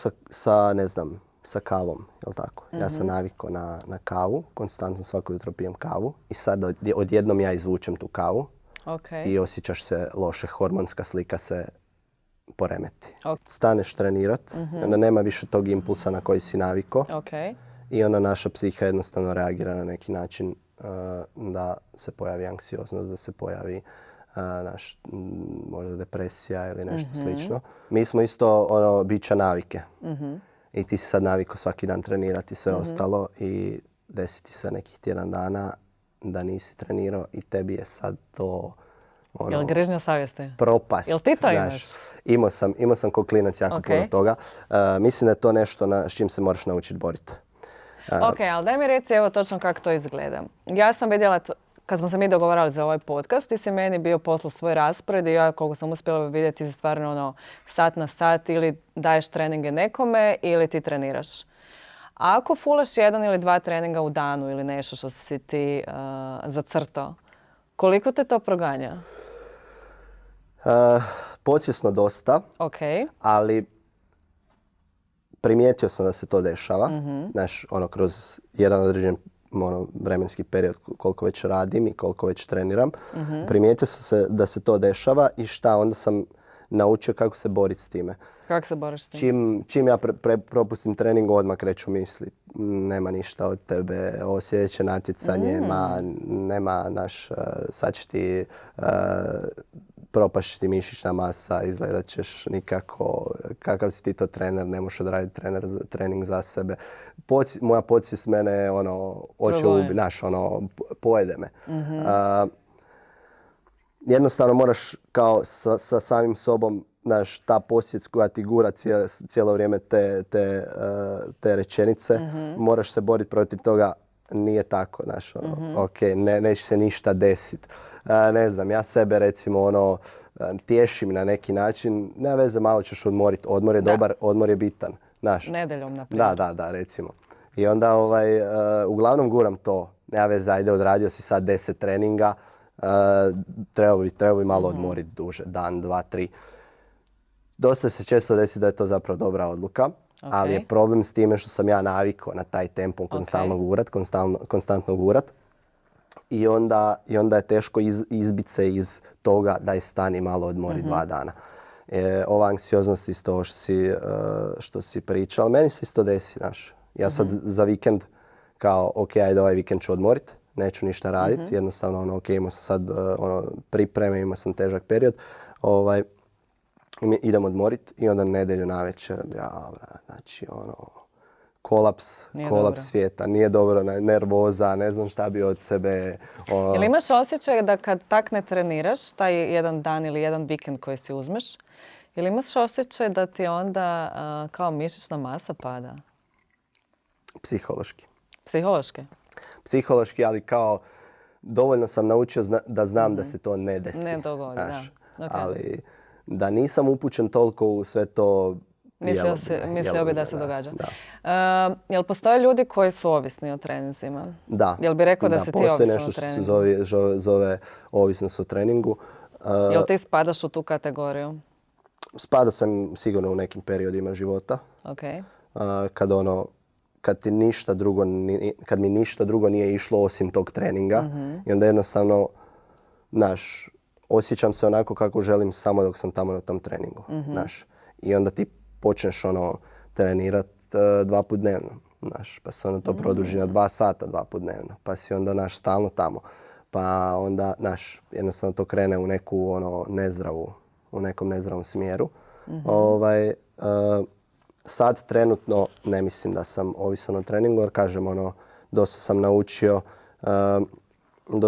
ne znam, sa kavom, jel tako? Ja sam navikao na kavu, konstantno svako jutro pijem kavu i sad odjednom ja izvučem tu kavu i osjećaš se loše, hormonska slika se poremeti. Staneš trenirat, onda nema više tog impulsa na koji si navikao i onda naša psiha jednostavno reagira na neki način da se pojavi anksioznost, da se pojavi možda depresija ili nešto slično. Mi smo isto bića navike. I ti si sad navikao svaki dan trenirati i sve ostalo i desiti se nekih tjedan dana da nisi trenirao i tebi je sad to Jel grižnja savjesti? Propast. Jel ti to imaš? Imao sam ko klinac jako puno toga. Mislim da je to nešto s čim se moraš naučiti boriti. Ok, ali daj mi reci evo točno kako to izgleda. Ja sam vidjela, kad smo se mi dogovarali za ovaj podcast, ti si meni bio poslao svoj raspored i ja koliko sam uspjela vidjeti si stvarno sat na sat ili daješ treninge nekome ili ti treniraš. Ako fulaš jedan ili dva treninga u danu ili nešto što si ti zacrtao, koliko te to proganja? Podsvjesno dosta, ali primijetio sam da se to dešava. Znaš, kroz jedan određen vremenski period koliko već radim i koliko već treniram. Primijetio sam da se to dešava i onda sam naučio kako se boriti s time. Kako se boriš s tim? Čim ja propustim trening, odmah kreću misli. Nema ništa od tebe, ovo sljedeće natjecanje, nema sad će ti propašiti mišićna masa, izgledat ćeš nikako, kakav si ti to trener, ne možeš odraditi trening za sebe. Moja podsvijest mene hoće ubiti, pojede me. Jednostavno moraš kao sa samim sobom, ta podsvijest koja ti gura cijelo vrijeme te rečenice, moraš se boriti protiv toga. Nije tako, neće se ništa desiti. Ne znam, ja sebe recimo tješim na neki način, nema veze, malo ćeš odmoriti. Odmor je dobar, odmor je bitan. Nedeljom, na primjer. Da, recimo. I onda uglavnom guram to. Nema veze, ajde, odradio si sad 10 treninga, treba bi malo odmoriti duže, dan, dva, tri. Dosta se često desi da je to zapravo dobra odluka, ali je problem s time što sam ja navikao na taj tempo konstantno gurat. I onda je teško izbiti se iz toga da stani malo odmori 2 dana. Ova anksioznost isto što si pričala, meni se isto desi, Ja sad za vikend kao, ajde ovaj vikend ću odmoriti, neću ništa raditi, jednostavno imao sam sad pripreme, imao sam težak period, idem odmoriti i onda nedjelju navečer, kolaps svijeta, nije dobro, nervoza, ne znam šta bi od sebe. Jel imaš osjećaj da kad tak ne treniraš, taj jedan dan ili jedan vikend koji si uzmeš, jel imaš osjećaj da ti onda kao mišićna masa pada? Psihološki. Psihološki? Psihološki, ali kao dovoljno sam naučio da znam da se to ne desi. Ne dogodi, da. Ali da nisam upućen toliko u sve to. Mislio bi da se događa. Jel postoje ljudi koji su ovisni o treninzima? Da. Jel bi rekao da si ti ovisan o treningu? Postoji nešto što se zove ovisnost o treningu. Jel ti spadaš u tu kategoriju? Spadao sam sigurno u nekim periodima života. Kad mi ništa drugo nije išlo osim tog treninga. I onda jednostavno, osjećam se onako kako želim samo dok sam tamo na tom treningu. I onda ti počneš trenirat 2 put dnevno. Pa se onda to produži na 2 sata 2 put dnevno. Pa si onda stalno tamo. Pa onda jednostavno to krene u neku u nekom nezdravom smjeru. Sad trenutno ne mislim da sam ovisan o treningu, jer kažem dosta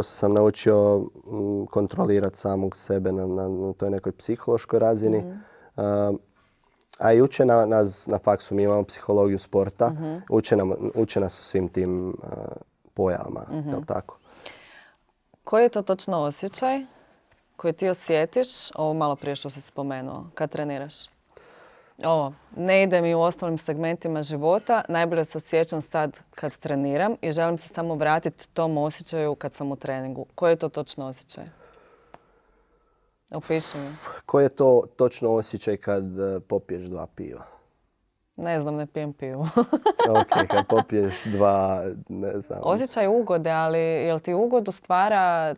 sam naučio kontrolirati samog sebe na toj nekoj psihološkoj razini. A i uče nas na faksu, mi imamo psihologiju sporta, uče nas u svim tim pojavama, jel tako? Koji je to točno osjećaj koji ti osjetiš, ovo malo prije što si spomenuo, kad treniraš? Ovo, ne ide mi u ostalim segmentima života, najbolje se osjećam sad kad treniram i želim se samo vratiti tom osjećaju kad sam u treningu. Koji je to točno osjećaj? Opiši mi. Koji je to točno osjećaj kad popiješ 2 piva? Ne znam, ne pijem pivu. Ok, kad popiješ 2, ne znam. Osjećaj ugode, ali jel ti ugodu stvara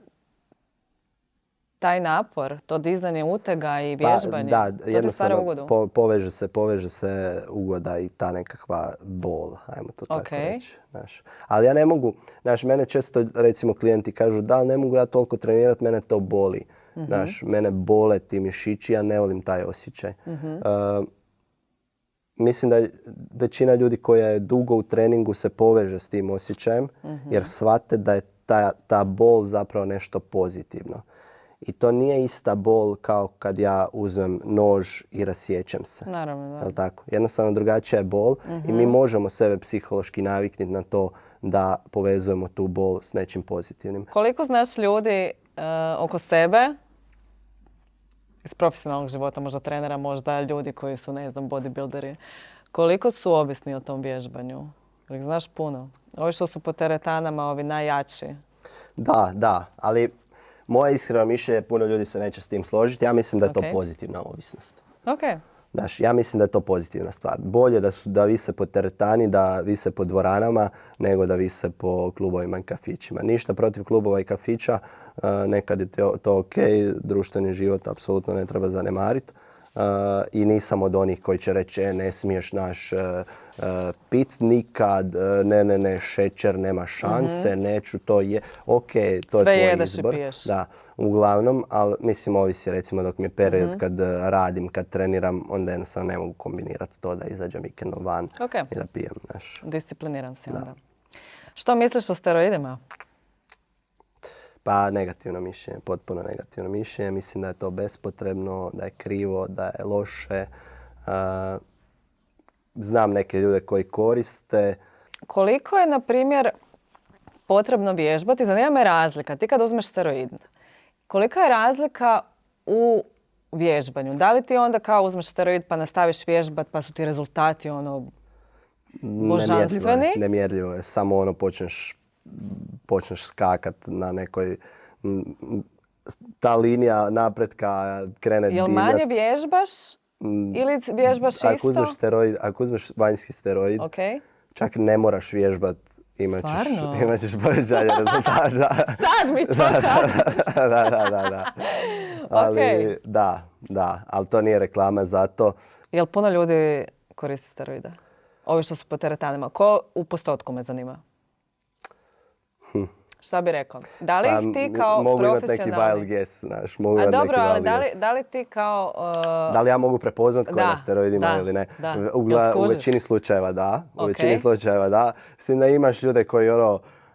taj napor, to dizanje utega i vježbanje? Da, to ti stvara ugodu? Poveže se ugoda i ta nekakva bol, ajmo to tako Okay. reći. Znaš. Ali ja ne mogu, mene često recimo klijenti kažu da ne mogu ja toliko trenirati, mene to boli. Znaš, mene bole ti mišići, ja ne volim taj osjećaj. Mislim da većina ljudi koja je dugo u treningu se poveže s tim osjećajem jer shvate da je ta bol zapravo nešto pozitivno. I to nije ista bol kao kad ja uzmem nož i rasiječem se. Naravno, da. Jel tako? Jednostavno drugačija je bol i mi možemo sebe psihološki naviknuti na to da povezujemo tu bol s nečim pozitivnim. Koliko znaš ljudi oko sebe, iz profesionalnog života, možda trenera, možda ljudi koji su, ne znam, bodybuilderi, koliko su ovisni o tom vježbanju? Jel ih znaš puno? Ovi što su po teretanama, ovi najjači. Da, ali moje iskreno mišljenje, puno ljudi se neće s tim složiti. Ja mislim da je to Ok. pozitivna ovisnost. Ok. Znaš, ja mislim da je to pozitivna stvar. Bolje da vise po teretani, da vise po dvoranama, nego da vise po klubovima i kafićima. Ništa protiv klubova i kafića, nekad je to ok, društveni život apsolutno ne treba zanemariti. I nisam od onih koji će reći ne smiješ naš pit nikad, ne, šećer, nema šanse, neću, to je ok, to je Sve tvoj jedeš i izbor. piješ. Da, uglavnom, ali mislim ovisi recimo dok mi je period kad radim, kad treniram, onda jednostavno ne mogu kombinirati to da izađem vikendom van Ok. i da pijem, znaš. Discipliniran si onda. Što misliš o steroidima? Pa negativno mišljenje, potpuno negativno mišljenje. Mislim da je to bespotrebno, da je krivo, da je loše. Znam neke ljude koji koriste. Koliko je, na primjer, potrebno vježbati? Zanima me razlika. Ti kad uzmeš steroid, kolika je razlika u vježbanju? Da li ti onda kao uzmeš steroid pa nastaviš vježbat pa su ti rezultati božanstveni? Nemjerljivo je. Samo počneš skakat na nekoj... Ta linija napretka krene divljat. Jel manje vježbaš ili vježbaš isto? Ako uzmeš vanjski steroid, Ok. čak ne moraš vježbat, imat ćeš povećanje rezultata. Sad mi to kažeš. Da. Ali, da, ali to nije reklama za to. Jel puno ljudi koristi steroide? Ovi što su po teretanima. Ko u postotku me zanima? Šta bi rekao? Da li ih ti kao mogu imati neki profesionalni... wild guess, znaš. A dobro, ali da li ti kao... Da li ja mogu prepoznat ko je na steroidima ili ne? U većini slučajeva da. U većini slučajeva da. S tim da imaš ljude koji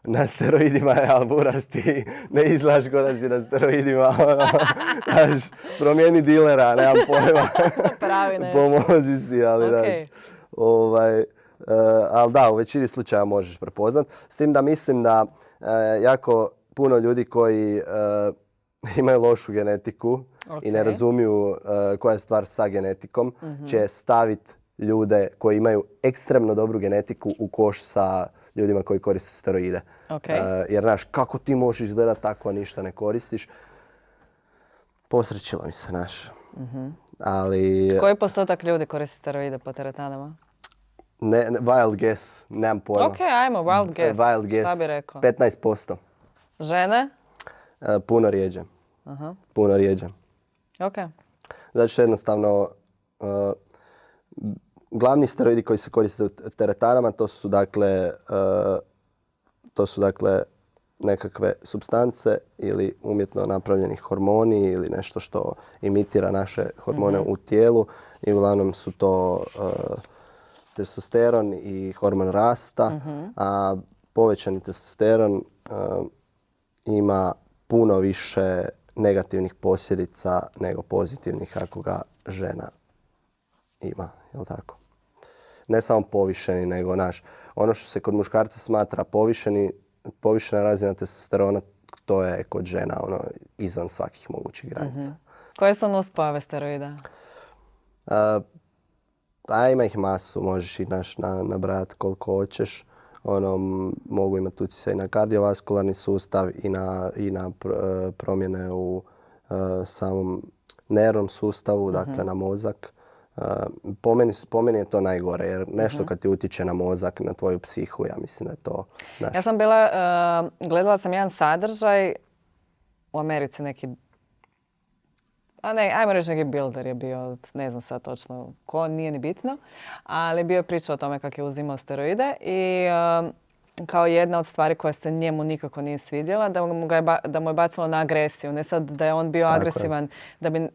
na steroidima je alburasti, ne izgledaš ko da si na steroidima. Znaš, promijeni dilera, nemam pojma. Pravi nešto. Pomozi si, ali znaš. Ali da, u većini slučajeva možeš prepoznat. S tim da mislim da jako puno ljudi koji imaju lošu genetiku i ne razumiju koja je stvar sa genetikom, će staviti ljude koji imaju ekstremno dobru genetiku u koš sa ljudima koji koriste steroide. Jer znaš, kako ti možeš izgledati tako, a ništa ne koristiš? Posrećilo mi se, znaš. Ali... Koji postotak ljudi koristi steroide po teretanama? Wild guess, nemam pojma. Ok, ajmo, wild guess. Šta bi rekao? 15%. Žene? Puno rijeđe. Puno rijeđe. Ok. Zato što jednostavno glavni steroidi koji se koriste u teretanama to su dakle nekakve supstance ili umjetno napravljeni hormoni ili nešto što imitira naše hormone u tijelu i uglavnom su to testosteron i hormon rasta, a povećani testosteron ima puno više negativnih posljedica nego pozitivnih ako ga žena ima, jel tako? Ne samo povišeni, nego ono što se kod muškarca smatra povišena razina testosterona, to je kod žena izvan svakih mogućih granica. Koje su nuspojave steroida? Ima ih masu, možeš ih nabrajati koliko hoćeš. Mogu imati utjecaj na kardiovaskularni sustav i na promjene u samom nervnom sustavu, dakle na mozak. Po meni je to najgore, jer nešto kad ti utječe na mozak, na tvoju psihu, ja mislim da je to... Ja sam gledala sam jedan sadržaj u Americi, neki, ajmo reći neki builder je bio, ne znam sad točno ko, nije ni bitno, ali bio je priča o tome kako je uzimao steroide i kao jedna od stvari koja se njemu nikako nije svidjela, da mu je bacilo na agresiju. Ne sad da je on bio agresivan, da bi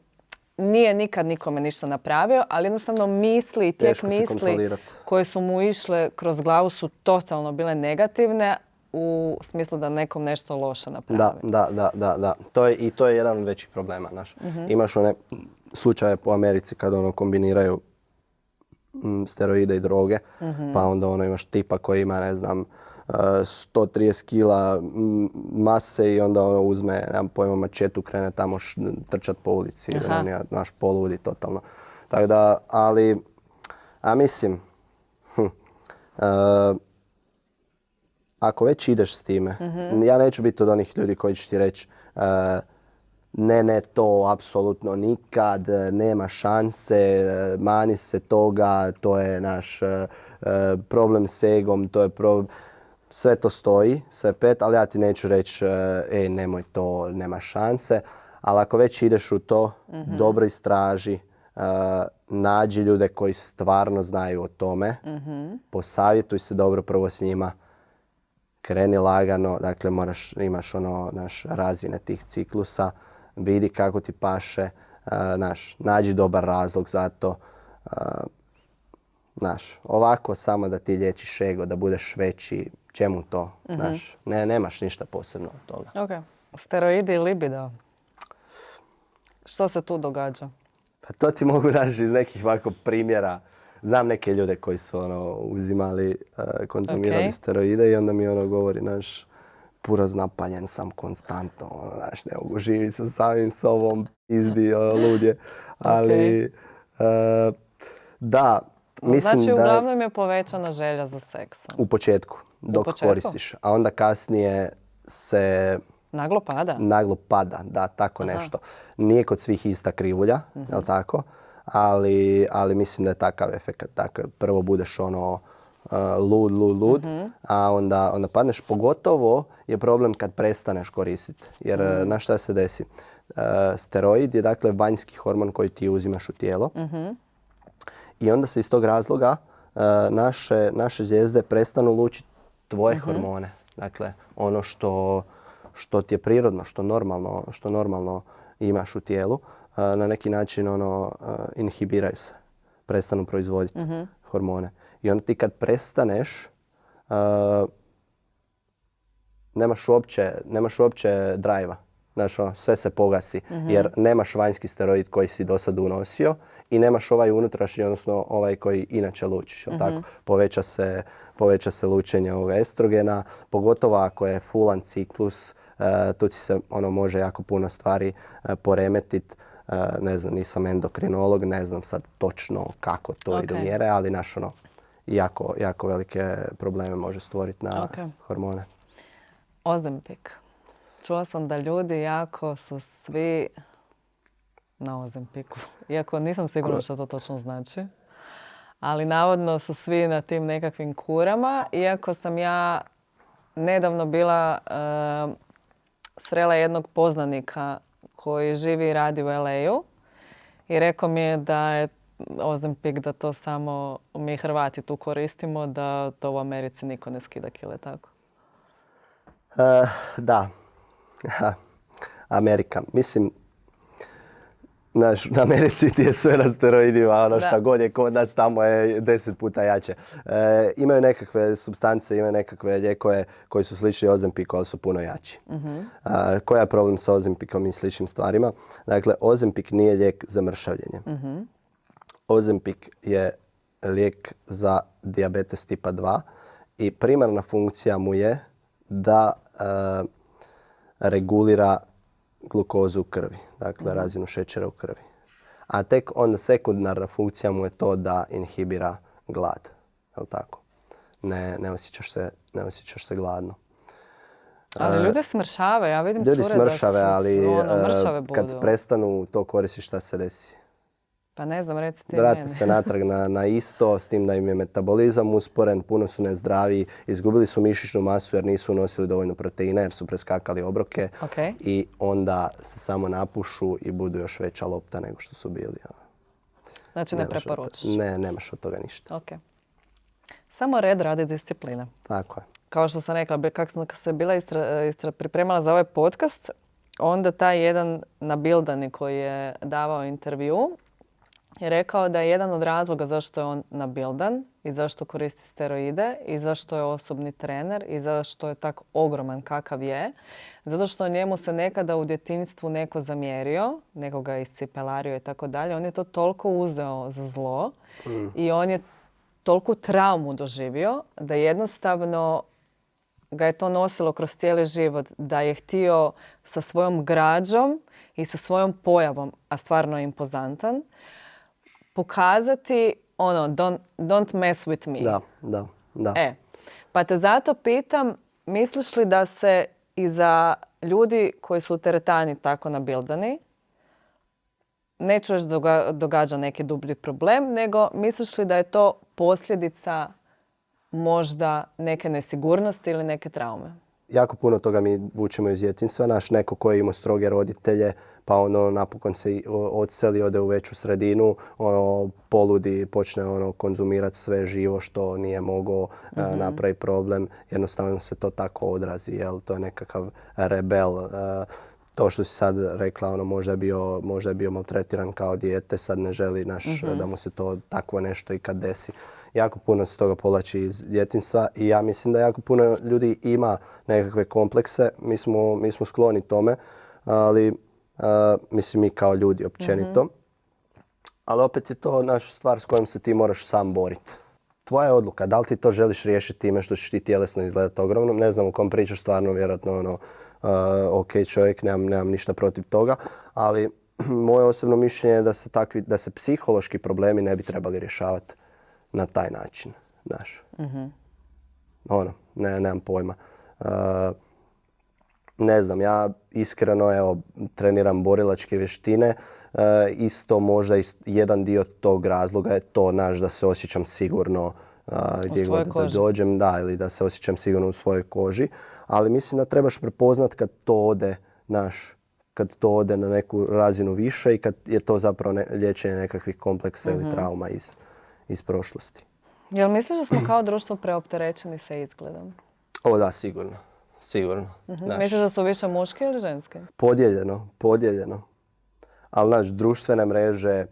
nije nikad nikome ništa napravio, ali jednostavno misli i tijek misli koje su mu išle kroz glavu su totalno bile negativne u smislu da nekom nešto loše napravi. Da. To je jedan od većih problema. Imaš one slučaje po Americi kad kombiniraju steroide i droge, pa onda imaš tipa koji ima, ne znam, 130 kila mase i onda uzme, nemam pojma, mačetu, krene tamo trčat po ulici. On je naš poludi totalno. Tako da, ali, mislim, ako već ideš s time, ja neću biti od onih ljudi koji će ti reći ne, to apsolutno nikad, nema šanse, mani se toga, to je naš problem s egom, to je problem... Sve to stoji, sve pet, ali ja ti neću reći nemoj to, nema šanse. Ali ako već ideš u to, dobro istraži, nađi ljude koji stvarno znaju o tome, posavjetuj se dobro prvo s njima, kreni lagano, dakle imaš razine tih ciklusa, vidi kako ti paše, nađi dobar razlog za to. Ovako samo da ti liječiš ego, da budeš veći, čemu to? Nemaš ništa posebno od toga. Okay. Steroidi i libido. Što se tu događa? Pa to ti mogu naći iz nekih ovako primjera. Znam neke ljude koji su uzimali, konzumirali steroide i onda mi govori puraz napaljen sam konstantno, ne mogu živjeti sa samim sobom, ludje. Ali da, mislim znači, uglavnom je povećana želja za seksom. U početku, dok koristiš. A onda kasnije se... Naglo pada, da, tako nešto. Nije kod svih ista krivulja, jel tako? Ali mislim da je takav efekt. Prvo budeš lud, a onda padneš. Pogotovo je problem kad prestaneš koristiti. Jer na šta se desi? Steroid je dakle vanjski hormon koji ti uzimaš u tijelo. I onda se iz tog razloga naše zvijezde prestanu lučiti tvoje hormone. Dakle, ono što ti je prirodno, što normalno imaš u tijelu, na neki način inhibiraju se, prestanu proizvoditi hormone. I onda ti kad prestaneš, nemaš uopće drajva. Sve se pogasi jer nemaš vanjski steroid koji si do sad unosio i nemaš ovaj unutrašnji, odnosno ovaj koji inače lučiš. Tako? Poveća se lučenje ovoga estrogena, pogotovo ako je fulan ciklus, tu ti se može jako puno stvari poremetiti. Ne znam, nisam endokrinolog, ne znam sad točno kako to ide u mjere, ali jako velike probleme može stvoriti na hormone. Ozempic. Čula sam da ljudi jako su svi na Ozempicu. Iako nisam sigurna što to točno znači. Ali navodno su svi na tim nekakvim kurama. Iako sam ja nedavno bila srela jednog poznanika koji živi i radi u LA-u. I rekao mi je da je Ozempic, da to samo mi Hrvati tu koristimo, da to u Americi niko ne skida kile, tako? Da. Amerika. Mislim, na Americi ti je sve na steroidima, šta god je kod nas tamo je 10 puta jače. Imaju nekakve supstance, imaju nekakve lijekove koji su slični Ozempicu, ali su puno jači. Koji je problem sa Ozempicom i sličnim stvarima? Dakle, Ozempic nije lijek za mršavljenje. Ozempic je lijek za dijabetes tipa 2 i primarna funkcija mu je da regulira glukozu u krvi, dakle razinu šećera u krvi. A tek onda sekundarna funkcija mu je to da inhibira glad. Jel' tako? Ne osjećaš se gladno. Ali ljudi smršave, ja vidim Ljudi cure da smršave, ali mršave budu. kad prestanu to koristiti, šta se desi? Pa ne znam, reci ti Vrate meni. se natrag na isto, s tim da im je metabolizam usporen, puno su nezdraviji, izgubili su mišićnu masu jer nisu unosili dovoljno proteina jer su preskakali obroke i onda se samo napušu i budu još veća lopta nego što su bili. Znači ne preporučaš? Ne, nemaš od toga ništa. Ok. Samo red radi disciplina. Tako je. Kao što sam rekla, kako sam se bila pripremala za ovaj podcast, onda taj jedan nabildani koji je davao intervju je rekao da je jedan od razloga zašto je on nabildan i zašto koristi steroide i zašto je osobni trener i zašto je tako ogroman kakav je. Zato što njemu se nekada u djetinjstvu neko zamjerio, nekoga je iscipelario i tako dalje. On je to toliko uzeo za zlo i on je toliku traumu doživio da jednostavno ga je to nosilo kroz cijeli život, da je htio sa svojom građom i sa svojom pojavom, a stvarno je impozantan, pokazati don't mess with me. Da. Pa te zato pitam, misliš li da se i za ljudi koji su u teretani tako nabildani, neću još događa neki dublji problem, nego misliš li da je to posljedica možda neke nesigurnosti ili neke traume? Jako puno toga mi vučemo iz djetinjstva. Naš neko koji je imao stroge roditelje, pa napokon se odseli, ode u veću sredinu, poludi, počne konzumirati sve živo što nije mogao napraviti problem. Jednostavno se to tako odrazi, jel? To je nekakav rebel. To što si sad rekla, možda je bio maltretiran kao dijete, sad ne želi da mu se to takvo nešto i kad desi. Jako puno se toga povlači iz djetinjstva i ja mislim da jako puno ljudi ima nekakve komplekse. Mi smo skloni tome, ali mislim mi kao ljudi općenito. Ali opet je to naša stvar s kojom se ti moraš sam boriti. Tvoja je odluka, da li ti to želiš riješiti time što ćeš ti tjelesno izgledati ogromno. Ne znam o kom pričaš, stvarno vjerojatno ok čovjek, nemam ništa protiv toga, ali moje osobno mišljenje je da se psihološki problemi ne bi trebali rješavati na taj način, znaš. Nemam pojma. Ne znam, ja iskreno treniram borilačke vještine. Isto možda jedan dio tog razloga je to da se osjećam sigurno gdje god da dođem, ili da se osjećam sigurno u svojoj koži. Ali mislim da trebaš prepoznat kad to ode na neku razinu više i kad je to zapravo liječenje nekakvih kompleksa ili trauma iz prošlosti. Jel misliš da smo kao društvo preopterećeni sa izgledom? Da, sigurno. Misliš da su više muške ili ženske? Podijeljeno. Ali društvene mreže,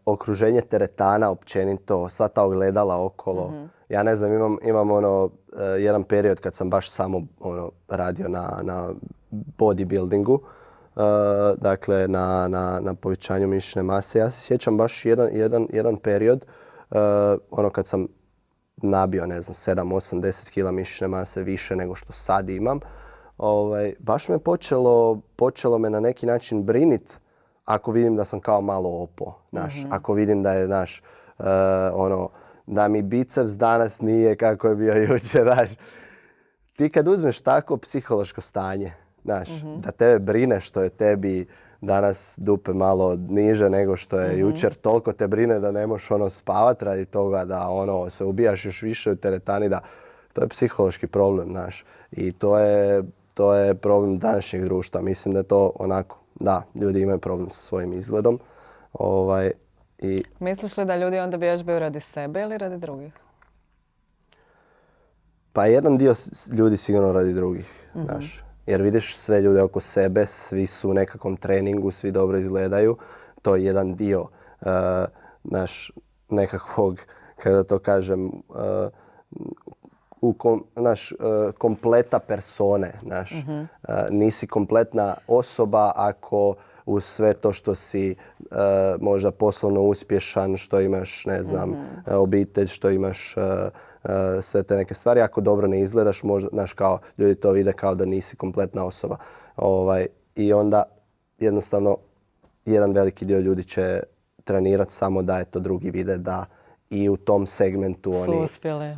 okruženje teretana općenito, sva ta ogledala okolo. Ja ne znam, imam jedan period kad sam baš samo radio na bodybuildingu, dakle na povećanju mišićne mase. Ja se sjećam baš jedan period kad sam nabio, ne znam, 7, 8, 10 kila mišićne mase više nego što sad imam. Baš me počelo me na neki način brinit ako vidim da sam kao malo opo, ako vidim da je, da mi biceps danas nije kako je bio jučer, Ti kad uzmeš tako psihološko stanje, da tebe brine što je tebi danas dupe malo niže nego što je jučer, toliko te brine da ne možeš spavat radi toga, da se ubijaš još više u teretani, to je psihološki problem, I to je problem današnjeg društva. Mislim da je to ljudi imaju problem sa svojim izgledom. Misliš li da ljudi onda vježbaju radi sebe ili radi drugih? Pa jedan dio ljudi sigurno radi drugih, jer vidiš sve ljude oko sebe, svi su u nekakvom treningu, svi dobro izgledaju. To je jedan dio nekakvog, kada to kažem, kompleta persone. Nisi kompletna osoba ako uz sve to što si možda poslovno uspješan, što imaš, ne znam, obitelj, što imaš sve te neke stvari. Ako dobro ne izgledaš, možda, znaš, kao ljudi to vide kao da nisi kompletna osoba. I onda jednostavno jedan veliki dio ljudi će trenirati samo da je to drugi vide da i u tom segmentu oni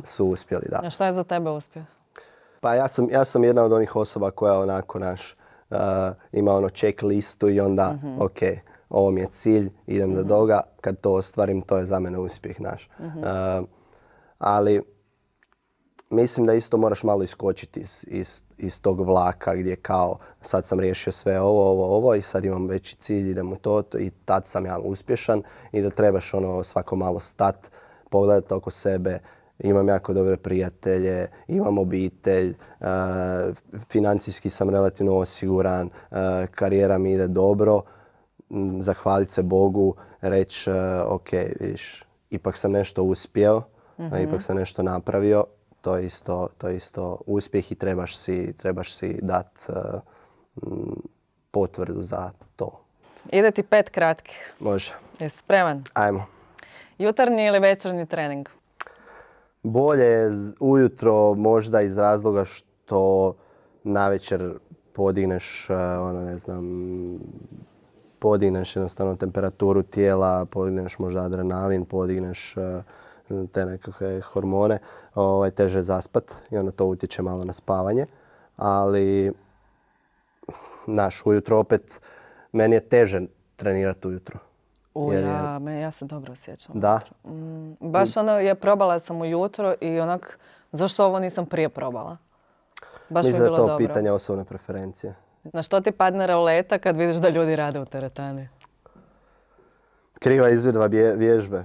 su uspjeli. Da. A šta je za tebe uspjeh? Pa ja sam jedna od onih osoba koja onako ima ono check listu i onda ok, ovo mi je cilj, idem do toga, kad to ostvarim, to je za mene uspjeh naš. Ali mislim da isto moraš malo iskočiti iz tog vlaka gdje kao sad sam riješio sve ovo i sad imam veći cilj, idem u to i tad sam ja uspješan i da trebaš ono svako malo stat, pogledati oko sebe. Imam jako dobre prijatelje, imam obitelj, financijski sam relativno osiguran, karijera mi ide dobro, zahvaliti se Bogu, reći ok, vidiš, ipak sam nešto uspio, ipak sam nešto napravio, to je isto uspjeh i trebaš si dati potvrdu za to. Ide ti 5 kratkih. Može. Jesi spreman? Ajmo. Jutarnji ili večernji trening? Bolje je ujutro možda iz razloga što navečer podigneš, podigneš jednostavno temperaturu tijela, podigneš možda adrenalin, podigneš te nekakve hormone, teže je zaspat i onda to utječe malo na spavanje. Ali, ujutro opet, meni je teže trenirati ujutro. Ja se dobro osjećam. Da? Baš probala sam ujutro i onak, zašto ovo nisam prije probala? Baš mi je bilo dobro. Mislim da je to pitanje osobne preferencije. Na što ti padne roleta kad vidiš da ljudi rade u teretani? Kriva izvedba vježbe.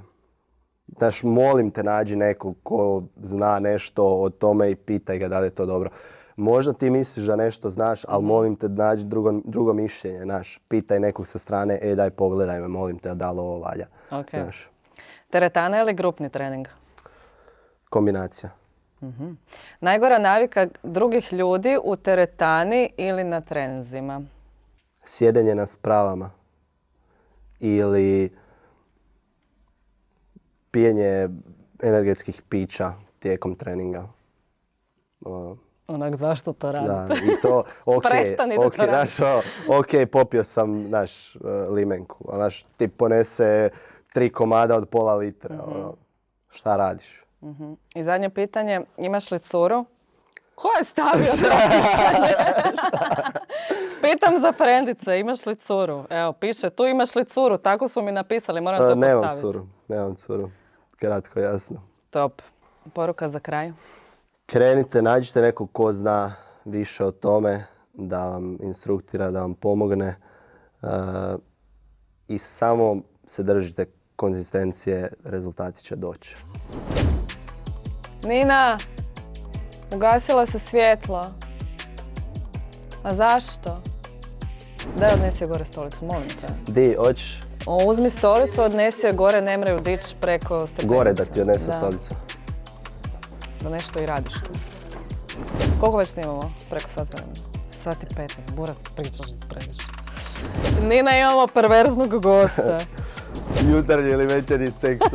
Znaš, molim te nađi nekog ko zna nešto o tome i pitaj ga da li je to dobro. Možda ti misliš da nešto znaš, ali molim te nađi drugo mišljenje. Znaš, pitaj nekog sa strane, daj pogledaj me, molim te da li ovo valja. Okay. Teretana ili grupni trening? Kombinacija. Najgora navika drugih ljudi u teretani ili na treninzima? Sjedenje na spravama. Ili pijenje energetskih pića tijekom treninga. Onak, zašto to radite? Da, i to, Prestanite to raditi. Popio sam limenku. Ti ponese 3 komada od pola litra. Šta radiš? I zadnje pitanje, imaš li curu? Ko je stavio to pitanje? Pitam za frendice, imaš li curu? Evo, piše tu imaš li curu, tako su mi napisali, moram to postaviti. Nemam curu. Kratko, jasno. Top. Poruka za kraj? Krenite, nađite nekog ko zna više o tome, da vam instruktira, da vam pomogne i samo se držite konzistencije, rezultati će doći. Nina, ugasilo se svjetlo. A zašto? Daj, odnesi je gore stolicu, molim te. Di, hoćeš? Uzmi stolicu, odnesi je gore, ne mraju dići preko stepenice. Gore da ti odnesem stolicu. Da nešto i radiš tu. Koliko već snimamo? Preko sat vremena. Sat i 15, buras, pričaš previše. Nina, imamo perverznog gosta. Jutarnji ili večernji seks.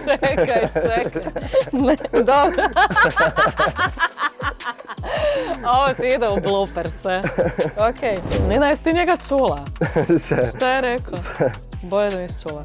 Čekaj. Ne, dobro. Ovo ti ide u blooperse. Ok. Nina, jesi ti njega čula? Šta je rekao? Bolje da nisi čula.